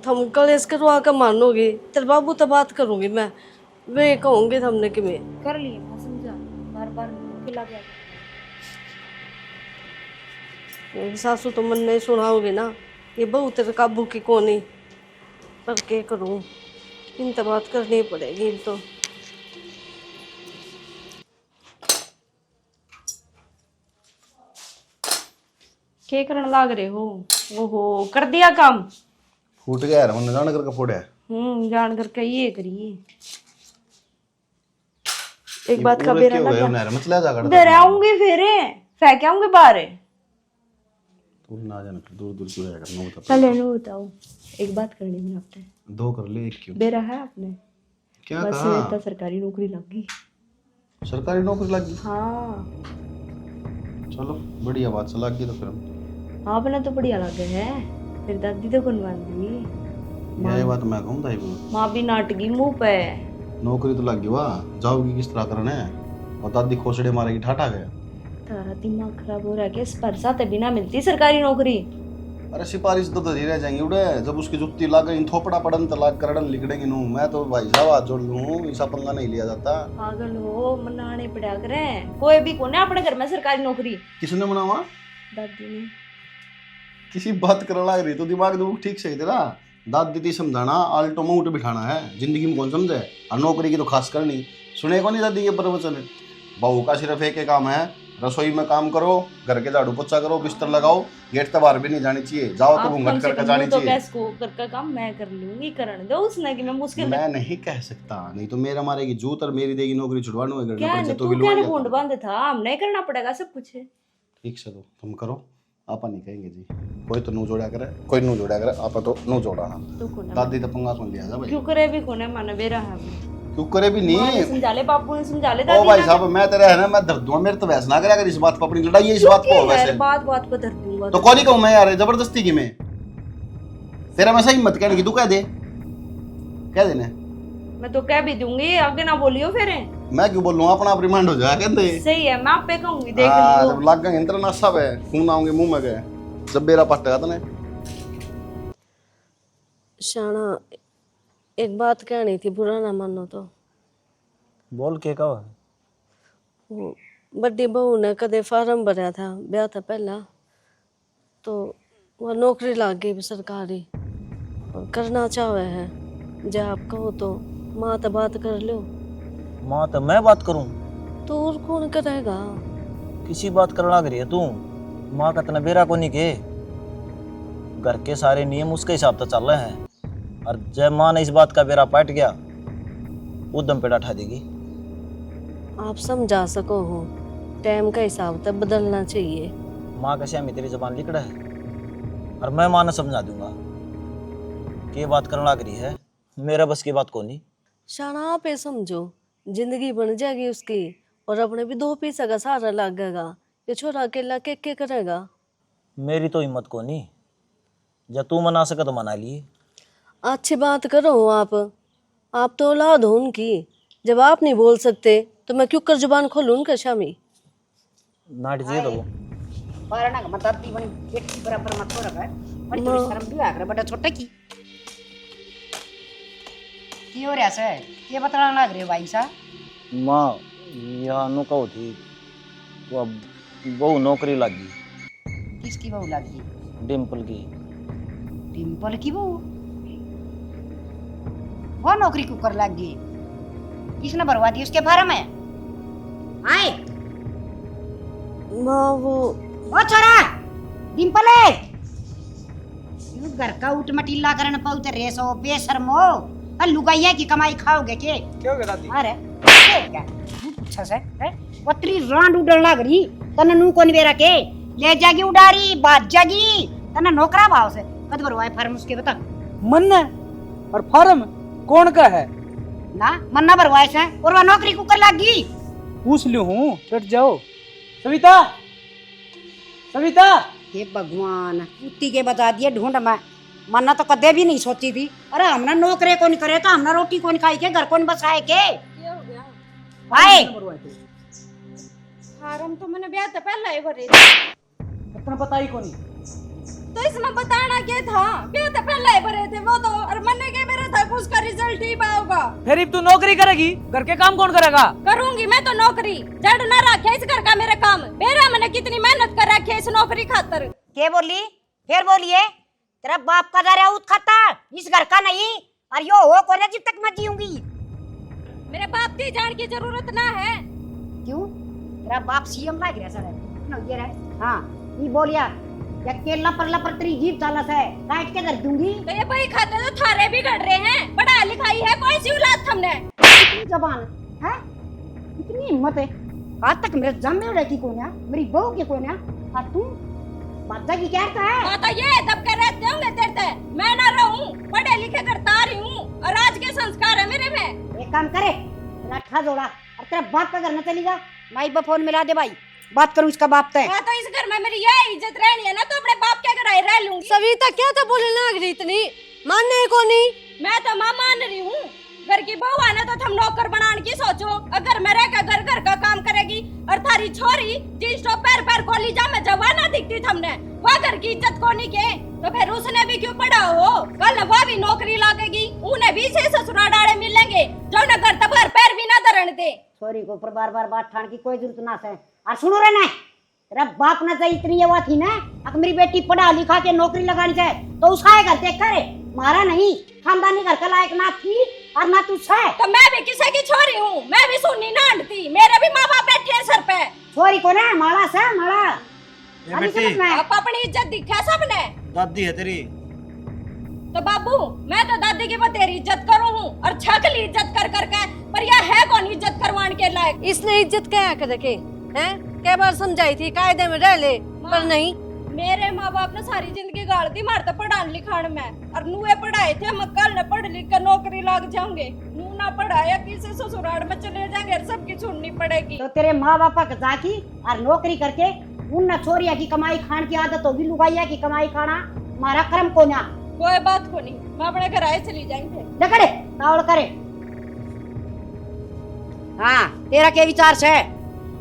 तुम कलेश करवा कर मानोगे, तेरे बाबू तो बात करूंगी मैं, वे कहूंगे हमने कि मैं कर लिए मां समझा, बार बार खिला गया। सासू तो मन नहीं सुनाओगे ना, ये बहू तेरे काबू की कोनी, पर क्या करूं, इन तो बात करनी पड़ेगी इन तो। क्या करने लाग रहे हो? ओहो कर दिया काम। फूट गया यार, मैंने जान करके फोड़ा है। जान करके ये करिए। एक बात का पूरे बेरा क्यों गए लगा उन्हें मत ले जा कर इधर आऊंगी फिर फेंक आऊंगी बाहर। तू ना जाना फिर दूर दूर क्यों जाएगा, नो बता। पहले नो बताओ, एक बात करनी है आपने। दो कर ले, एक क्यों? बेरा है आपने क्या बस कहा? तो सरकारी नौकरी लग गई। सरकारी नौकरी लग गई? हाँ चलो बढ़िया बात से लग गई तो फिर आपने तो बढ़िया लगे है, फिर दादी तो कौन मान दी। यही बात मैं कहूँ दाई को, माँ भी नाटकी मुंह पे। नौकरी तो लग गई, वाह जाओगी किस तरह करने? और दादी खोसड़े मारेगी ठाठा गया। तारा दिमाग खराब हो रहा है क्या? स्पर्शा तो बिना मिलती सरकारी नौकरी। अरे सिपारिश तो धरी रह जाएंगी उड़े, जब उसकी जुत्ती लाग गई थोपड़ा पड़न तो लाग करड़न लिखड़ेंगे नू। मैं तो भाई साहब हाथ जोड़ लूँ, ऐसा पंगा नहीं लिया जाता। पागल हो, मनाने पड़ा करे। कोई भी कोने अपने घर में सरकारी नौकरी। किसने मनावा? दादी ने। किसी बात करने लग रही तो दिमाग तो ठीक से तेरा। दादी दी समझाना, आल्टो में उठ बिठाना है, जिंदगी में कौन समझे? और नौकरी की तो खास करनी सुने को नहीं दादी ये प्रवचन। बहू का सिर्फ एक काम है, रसोई में काम करो, घर के झाड़ू पोछा करो, बिस्तर लगाओ, गेट तो बाहर भी नहीं जानी चाहिए, जाओ तो घूंघट करके जानी तो चाहिए। कैसे को कर का काम मैं कर लूंगी, करने दो उसने कि मैं मुश्किल मैं नहीं कह सकता, नहीं तो मेरा मारेगी जूत और मेरी देगी नौकरी छुड़वाने हुए क्या घर नहीं, तो तू भी क्या लुआ घूंट बंद था, हम नहीं करना पड़ेगा सब कुछ। ठीक से तो तुम करो, आपा नहीं कहेंगे जी। कोई तो नू जोड़ा करे, कोई नू जोड़ा करे, आपा तो नू जोड़ाना। तो कोने दादी तो पंगा कौन लिया जा भाई? क्यों करे भी कोने माने बेरा है। क्यों करे भी माँ ने नहीं? समझा ले, बापू ने समझा ले, ओ दादी भाई ने। साहब मैं तेरा है ना, मैं दर्द दूंगा, मेरे तो वैसे ना करा कर इस बात पर अपनी लड़ाई है इस बात को वैसे। बात बात पर धर दूंगा तो कौन ही कहूं मैं यार, जबरदस्ती की मैं तेरा मैं सही मत कहने की, तू कह दे, कह देने। मैं तो कह भी दूंगी, आगे ना बोलियो फिर। मैं क्यों बोलूं, अपना आप रिमांड हो जाए कहते। सही है, मैं आप पे कहूंगी, देख हाँ, लियो। जब लग गए इंद्र ना सब है, खून आऊंगे मुंह में गए, जब बेरा पट्टेगा तने। शाना एक बात कहनी थी, बुरा ना मानो तो। बोल के कहो। वो बड़ी बहू ने कदे फार्म भरा था, ब्याह था पहला, तो वह नौकरी लग गई सरकारी और करना चाहे है। जब आप कहो तो माँ तो बात कर लो। माँ तो मैं बात करूं? तो और कौन करेगा? किसी बात करने लग रही है तू? माँ का तना बेरा को नहीं के, घर के सारे नियम उसके हिसाब से चल रहे हैं, और जब माँ ने इस बात का बेरा पाट गया उदम पेड़ा उठा देगी। आप समझा सको हो, टाइम का हिसाब तो बदलना चाहिए। माँ का श्यामी तेरी जबान लिकड़ा है, और मैं माँ ने समझा दूंगा कि बात करने लग रही है, मेरा बस की बात को नहीं। शाना आप ये समझो, जिंदगी बन जाएगी उसकी, और अपने भी दो पैसा का सहारा लगेगा। ये छोरा अकेला के करेगा? मेरी तो हिम्मत को नहीं, जब तू मना सके तो मना लिए। अच्छी बात करो आप तो औलाद हो उनकी। जब आप नहीं बोल सकते तो मैं क्यों कर जुबान खोलूं उनका शामी? नाट जी तो पर ना मत ती बनी बेटी बराबर मत हो रहा है, बड़ी थोड़ी शर्म भी आ रहा बड़ा छोटे की हो रहा से ये बताना लग रहे भाई साहब। माँ यहाँ नु कहो थी वो बहु नौकरी लग गई। किसकी बहू लगी? डिम्पल की। डिम्पल की बहू? वो नौकरी क्यों कर लग गई? किसने भरवा दी उसके फार्म में? आए माँ वो छोरा डिम्पल है, घर का उठ मटीला करने पाऊ ते रेसो बेशर्मो, लुगाइया की कमाई खाओगे के? क्या हो गया दादी? अरे क्या पूछा से है? पतरी रांड उड़न लग रही तने नू कोनी बेरा के ले जागी उड़ारी बात जागी तने नौकरा भाव से कद भरवाए फार्म उसके बता मन और फार्म कौन का है? ना मन्ना भरवाए से और वह नौकरी को कर लागी। पूछ लियो हूँ, बैठ जाओ। सविता, सविता। हे भगवान कुत्ती के बता दिए ढूंढ मैं मन्ना तो कदे भी नहीं सोची थी। अरे हमने नौकरी कौन करे तो हमने रोटी कौन खाई के घर कौन बसाए के भाई फार्म तो मैंने ब्याह से पहले ही भरी इतना पता ही कोनी। तो इसमें बताना क्या था? ब्याह से पहले ही भरे थे वो तो, और मैंने क्या मेरा था उसका रिजल्ट ही पाओगा। फिर तू नौकरी करेगी, घर के काम कौन करेगा? करूंगी मैं तो नौकरी, जड़ न रखे इस घर का मेरा काम। मेरा मैंने कितनी मेहनत कर रखी है इस नौकरी खातर। के बोली फिर बोलिए तेरा बाप का दारा उत खाता इस घर का नहीं और यो हो कोने जब तक मैं जीऊंगी। मेरे बाप की जान की जरूरत ना है। क्यों तेरा बाप सीएम लाग रहा सर ना ये रहा। हां ये बोलिया या केला परला पर तेरी जीभ चालस है काट के कर दूंगी। तो ये भाई खाते तो थारे भी गड़ रहे हैं, पढ़ा लिखाई है कौन सी औलाद हमने? इतनी जबान है इतनी हिम्मत है आज तक मेरे जम में रहती कौन है मेरी बहू के कौन है और तू बादशाह की क्या है? हाँ तो ये दब कर रहते होंगे तेरे से। मैं ना रहूं, पढ़े लिखे करता रही हूँ और आज के संस्कार है मेरे में। एक काम करे लाठा जोड़ा और तेरा बाप का घर में चली जा माई बा फोन मिला दे भाई बात करूं इसका बाप तय। हाँ तो इस घर में मेरी ये इज्जत रहनी है ना तो अपने बाप के घर रह लूंगी। सविता क्या था बोलने लग रही इतनी मानने को नहीं? मैं तो मां मान रही हूँ, घर की बहू आना तो तुम नौकर बनाने की सोचो। अगर मैं रहकर घर घर का काम करेगी और थारी छोरी जींस टॉप पैर पैर खोली जा मैं जवाना दिखती थमने वह घर की इज्जत को नहीं के तो फिर उसने भी क्यों पढ़ा हो? कल वह भी नौकरी लगेगी, उन्हें भी से ससुराल डाले मिलेंगे जो न घर तक पैर भी ना धरण दे। छोरी को ऊपर बार बार बात ठान की कोई जरूरत ना है। और सुनो रे ना तेरा बाप ना चाहिए इतनी ये बात थी ना अगर मेरी बेटी पढ़ा लिखा के नौकरी लगानी चाहे तो उसका घर देख करे मारा नहीं खानदानी घर का लायक ना थी और ना तू है। तो मैं भी किसी की छोरी हूँ, मैं भी सुननी ना आंटी, मेरे भी माँ बाप बैठे हैं सर पे। छोरी को ना माला से माला आप अपनी इज्जत दिखा सबने। दादी है तेरी तो बाबू मैं तो दादी की तेरी इज्जत करूँ हूँ और छकली इज्जत कर कर के, पर यह है कौन इज्जत करवाने के लायक? इसने इज्जत क्या कर रखे हैं? कई बार समझाई थी कायदे में रह ले पर नहीं। मेरे माँ बाप ने सारी जिंदगी गाड़ दी मारता पढ़ाने लिखाने में और नूए पढ़ाए थे हम कल न पढ़ लिख कर नौकरी लग जाओगे। नू ना पढ़ाया किसी ससुराल में चले जाएंगे और सबकी सुननी पड़ेगी। तो तेरे माँ बापा का जाकी और नौकरी करके उन छोरिया की कमाई खान की आदत होगी लुगाइया की कमाई खाना मारा कर्म को ना। कोई बात को नहीं, मैं अपने घर आए चली जाएंगे। करे तावड़ करे। हाँ तेरा क्या विचार से?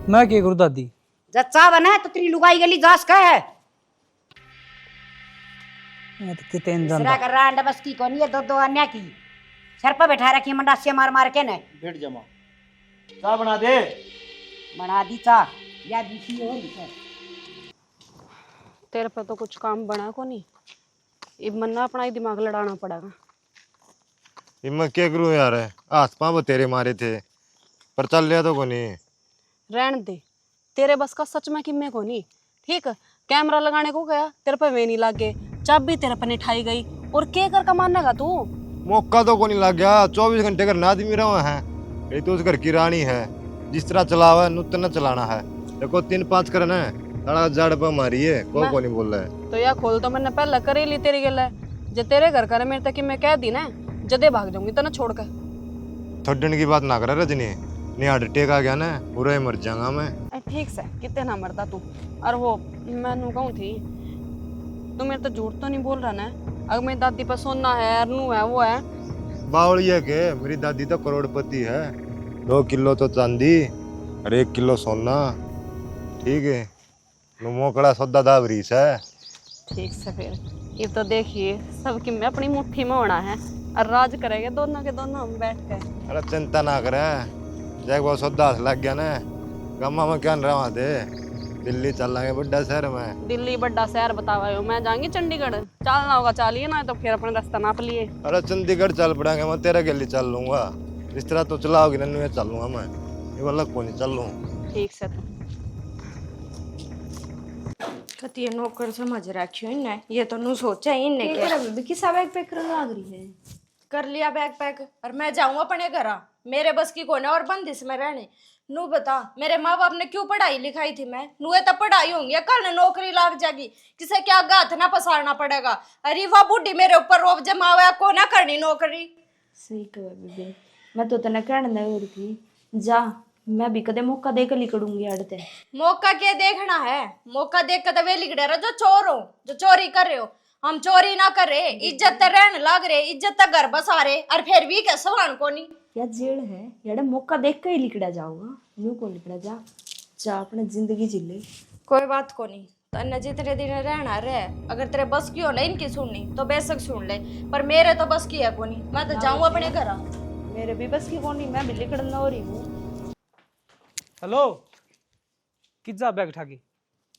मैं क्या करूँ दादी? जच्चा बना तो तेरी लुगाई गली जास का है मैं तो कितने दूसरा कर रहा है बस की कोनी है दो अन्य की सर पर बैठा रखी मंडासिया मार मार के ने बैठ जमा चाय बना दे। बना दी चा या बीसी हो तेरे पे तो कुछ काम बना को नहीं, अब मन्ना अपना ही दिमाग लड़ाना पड़ेगा। मैं क्या करूँ यार हाथ पाँव तेरे मारे थे पर चल लिया तो को नहीं। रहन दे, तेरे बस का सच में किम्मे को नहीं। ठीक कैमरा लगाने को गया तेरे पे वे नहीं लागे, चाबी तेरे पे नहीं ठाई गई और क्या कर कमानेगा तू? मौका तो को नहीं लग गया। 24 घंटे घर ना आदमी रहा है, ये तो उस घर की रानी है, जिस तरह चलावा है नूतन चलाना है। देखो 3-5 करना है थोड़ा जड़ पर मारी है को नहीं बोल रहा है। तो या खोल तो मैंने पहले कर ही ली तेरी गल है। जो तेरे घर करे मेरे तक मैं कह दी ना जदे भाग जाऊंगी तो ना छोड़ कर। थोड़न की बात ना करे रजनी, नहीं हार्ट अटैक आ गया ना पूरा मर जाऊंगा मैं। ठीक से कितने ना मरता तू। और वो मैं नू कहूँ थी तू मेरे तो झूठ तो नहीं बोल रहा ना? अगर मेरी दादी पर सोना है अरनू है वो है बावली है के मेरी दादी तो करोड़पति है। 2 किलो तो चांदी और 1 किलो सोना। ठीक है मोकड़ा सौदा दावरीस है। ठीक से फिर ये तो देखिए सबकी मैं अपनी मुट्ठी में होना है और राज करेंगे दोनों के दोनों हम बैठ के। अरे चिंता ना करे जैक बहुत सौदा लग गया ना गम्मा में क्या रहा दे दिल्ली चलेंगे बड़ा शहर में। दिल्ली बड़ा शहर बतावा मैं जाएंगी चंडीगढ़ चलना होगा चलिए ना तो फिर अपने रास्ता नाप लिए। अरे चंडीगढ़ चल पड़ेंगे मैं तेरा गली चल लूंगा इस तरह तो चलाओगी नन्नू ये चल लूंगा मैं ये वाला को नहीं चल लूँ। ठीक से तो कती ये नौकर समझ रखी हो इन्हें, ये तो नू सोचा ही इन्हें क्या बेबी की सब एक पे करने लग रही है। कर लिया बैग पैक और मैं जाऊं अपने घर। मेरे बस की कोने और बंदिश में रहने। नू बता मेरे माँ बाप ने क्यों पढ़ाई लिखाई थी मैं नुए तो पढ़ाई होंगी कल नौकरी लाग जाएगी किसे क्या गाथ ना पसारना पड़ेगा। अरे वह बुढ़ी मेरे ऊपर रोब जमा हुआ को ना करनी नौकरी। सही कहा बेबे, मैं तो तना कहने नहीं हो रही जा, मैं भी कदे मौका देकर लिखड़ूंगी अड़ते। मौका क्या देखना है, मौका देख कर वे लिख रहे जो चोर हो जो चोरी कर रहे हो। हम चोरी ना कर रहे, इज्जत रहने लाग रहे, इज्जत घर बसा रहे और फिर भी क्या सवान को नहीं। क्या जेल है यार, मौका देख कर ही लिखड़ा जाऊंगा, न्यू को लिखड़ा जा अपने जिंदगी जी ले। कोई बात को नहीं, तन्ने जितने दिन रहना रहे, अगर तेरे बस की हो ना इनकी सुननी तो बेशक सुन ले, पर मेरे तो बस की है को नहीं। मैं तो जाऊं अपने घर। मेरे भी बस की कौन, मैं भी लिखड़ना हो रही हूँ। हेलो कितना बैग उठा के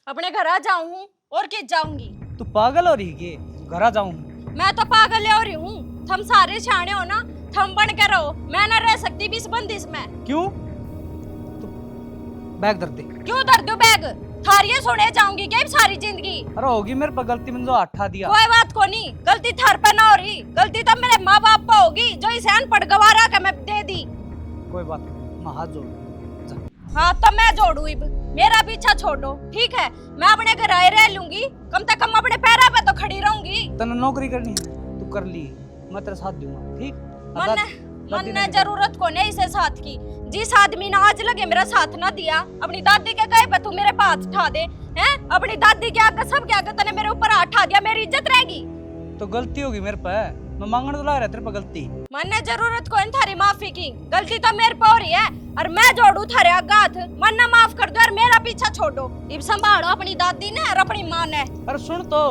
अपने घर आ जाऊं और किस जाऊंगी। तू पागल हो रही के घर आ जाऊं? मैं तो पागल हो रही हूँ, थम सारे छाने हो ना, थम बन के रहो, मैं ना रह सकती भी इस बंदिश में। क्यों? तू बैग धर दे। क्यों धर दो बैग, थारिये सुने जाऊंगी क्या सारी जिंदगी। अरे होगी मेरे पर गलती, मैंने जो हटा दिया। कोई बात को नहीं, गलती थार पे ना हो रही, गलती तो मेरे माँ बाप पे होगी जो इसे अनपढ़ गवारा के मैं दे दी। कोई बात नहीं, मैं हाथ जोड़। हाँ तो मैं जोड़ू इब, मेरा पीछा छोड़ो ठीक है। मैं अपने घर आए रह लूंगी, कम से कम अपने पैरों पे तो खड़ी रहूंगी। तने नौकरी करनी है तू कर ली, मैं तेरा साथ दूंगा ठीक। मन ने जरूरत को नहीं इसे साथ की, जिस आदमी ने आज लगे मेरा साथ ना दिया, अपनी दादी के कहे पे तू मेरे पास उठा दे हैं, अपनी दादी के आगे सब के आगे तने मेरे ऊपर हाथ उठा दिया, मेरी इज्जत रहेगी। तो गलती होगी मेरे पे, मैं मांगने तो लग रहा तेरे पे गलती। मन ने जरूरत को इन थारी माफी की, गलती तो मेरे पे हो रही है और मैं जोड़ू थारे आगे हाथ। मन ना माफ कर दो और मेरा पीछा छोड़ो, इब संभालो अपनी दादी ने और अपनी माँ ने। अरे सुन तो,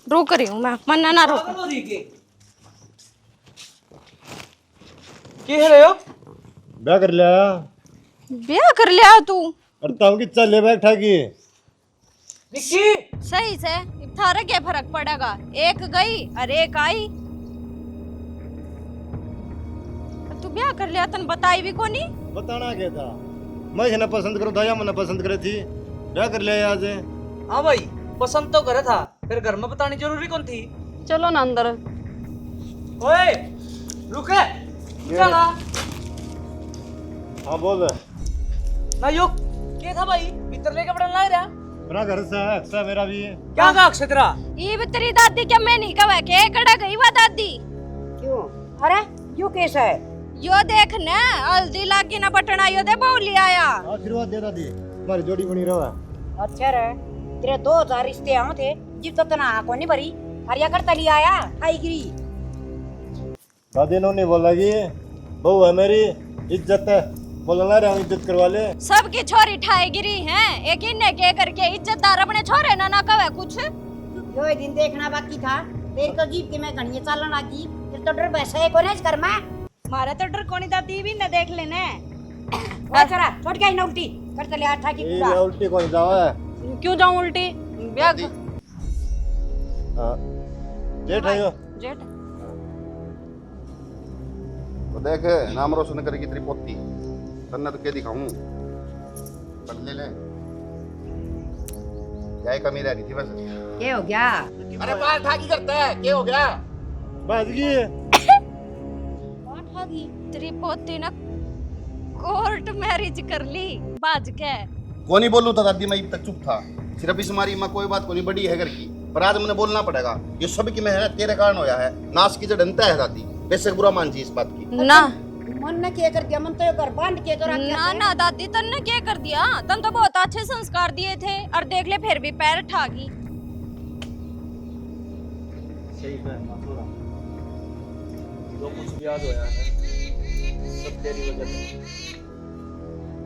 रुक रही हूँ मैं, मन ना रोक। क्या रहे हो? ब्याह कर लिया? ब्याह कर लिया तू? अरे ताऊ की चल ले बैग ठाकी निक्की सही से, इब थारे क्या फर्क पड़ेगा, एक गई और एक आई। तू ब्याह कर लिया तन बताई भी को नहीं। बताना क्या था, मैं इन्हें पसंद करूँ था या मैंने पसंद करे थी, ब्याह कर लिया आज। हाँ भाई पसंद तो करे था, फिर घर में बतानी जरूरी कौन थी। चलो ना अंदर। ओए रुके चला। हाँ बोल ना यो क्या था भाई, भीतर लेके पड़न लग रहा। अपना घर से है, अक्सर मेरा भी है। क्या का अक्षय तेरा? ये भी तेरी दादी क्या मैं नहीं कहा के कड़ा गई वो दादी। क्यों? अरे यू कैसा है? यो देख न हल्दी लागी ना बटना, यो दे बोली आया। आशीर्वाद दे दादी, हमारी जोड़ी बनी रहा। अच्छा रे, तेरे 2000 रिश्ते आए थे, जिब तो तना को नहीं भरी, हरिया कर तली आया, आई गिरी। दादी ने बोला कि बहू है मेरी, इज्जत है, बोलना रहा इज्जत करवा ले। सबकी छोरी ठाई गिरी है, एक इन्ने के करके इज्जतदार अपने छोरे ना कहे कुछ। यो दिन देखना बाकी था, तेरे को जीप के मैं घड़िए चलना लगी, फिर तो डर वैसा है कोने कर मैं। मारे तो डर कोनी दादी भी न देख लेने। ओए करा, छोड़ के ना उल्टी, कर चले आठा की पूरा। ये उल्टी कौन जावा है? क्यों जाऊं उल्टी? ब्याह हाँ जेठ है यो। जेठ तो देख नाम रोशन करेगी तेरी पोती, तन्ने तो क्या दिखाऊं, पढ़ ले क्या कमी रह रही थी वैसे। क्या हो गया? अरे बाल ठाकी करता है, क्या हो गया? बाजगी तेरी पोती ना कोर्ट मैरिज कर ली बाज के। को नहीं बोलूं था दादी, मैं अब तक चुप था, सिर्फ इस हमारी माँ कोई बात को नहीं बड़ी है घर की, पर आज मुझे बोलना पड़ेगा, ये सब की मेहनत तेरे कारण होया है, नाश की जड़नता है दादी, बेशक बुरा मान जी इस बात की। ना मन ने क्या कर दिया, मन तो घर बांध के तो रख ना ना दादी तन्ने क्या कर दिया, तुम तो बहुत अच्छे संस्कार दिए थे और देख ले फिर भी पैर ठागी। सही कहना छोरा, जो कुछ भी आज होया है सब तेरी वजह से।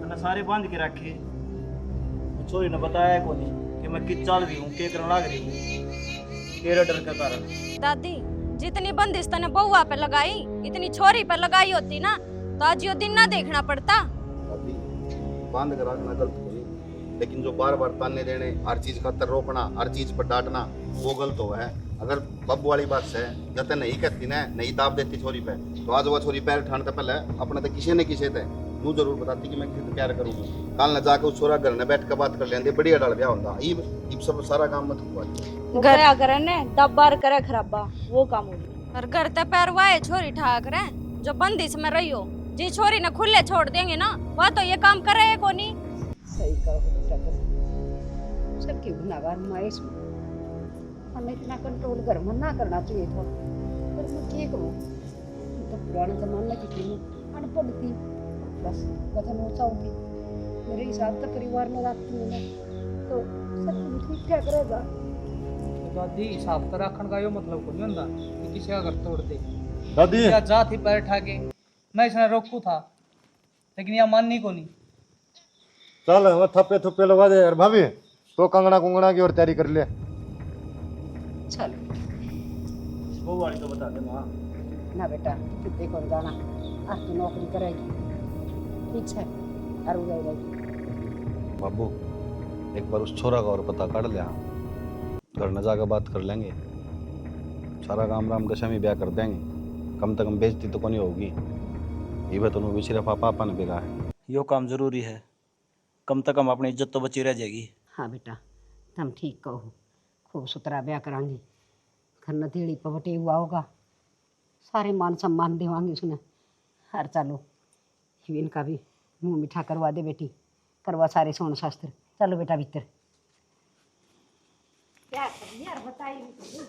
मैंने सारे बांध के रखे, छोरी ने बताया को नहीं कि मैं किस चाल रही हूँ, क्या करने लग रही हूँ, तेरे डर के कारण। दादी जितनी बंदिश तने बउआ पे लगाई, इतनी छोरी पे लगाई होती ना तो आज यो दिन ना देखना पड़ता। दादी बांध कर रखना गलत हुई, लेकिन जो बार बार ताने देने, हर चीज खातर रोकना, हर चीज पर डांटना, वो गलत हुआ है। अगर बब्बू वाली बात से जब तक नहीं कहती ना, नहीं दाब देती छोरी पे, तो आज वो छोरी पैर ठानते पहले अपने तो किसी ने किसी थे तू जरूर बताती कि मैं किसी प्यार करूंगी, कल न जाके उस छोरा घर में बैठ के बात कर लेंदे, बढ़िया डाल ब्याह होता। इब सब सारा काम मत हुआ। वो क्या करे ने दब्बार करे खराबा वो काम हो और घर ते पैरवाए छोरी ठाक रहे जो बंदिश में रही हो। जी छोरी ने खुले छोड़ देंगे ना वह तो ये काम करे है कोनी। सही कहो बेटा तुम सबकी गुनाहगार मैं इसमें हमें इतना कंट्रोल कर मना करना चाहिए था पर मैं क्या करूँ तो पुराने जमाने की थी अनपढ़ थी बस वजन ऊंचा होगी मेरे हिसाब से परिवार में रखती हूँ तो सब कुछ ठीक क्या करेगा। दादी हिसाब तो रखने का यो मतलब को नहीं होता कि किसी का घर तोड़ दे। दादी क्या जात ही पैर ठाके मैं इसने रोकू था लेकिन यह माननी को नहीं। चल वो थप्पे थप्पे लगा दे यार भाभी तो कंगना कुंगना की और तैयारी कर ले। चल वो वाली तो बता दे माँ। ना बेटा कितने कौन जाना आज तो नौकरी करेगी ठीक है और उड़ाई रहेगी। बाबू एक बार उस छोरा का और पता काट लिया घर न जाकर बात कर लेंगे सारा काम राम दशा में ब्याह कर देंगे कम से कम बेइज्जती तो नहीं होगी। ये बात भी सिर्फ पापा ने बिगा है। यो काम जरूरी है कम से कम अपनी इज्जत तो बची रह जाएगी। हाँ बेटा तुम ठीक कहो खूब सुथरा ब्याह करांगी घर नतीड़ी पवटे हुआ होगा सारे मान सम्मान देवांगे सुने हर चालो इनका भी मुंह मीठा करवा दे बेटी करवा सारे सोन शास्त्र चलो बेटा भीतर क्या यार बताइए।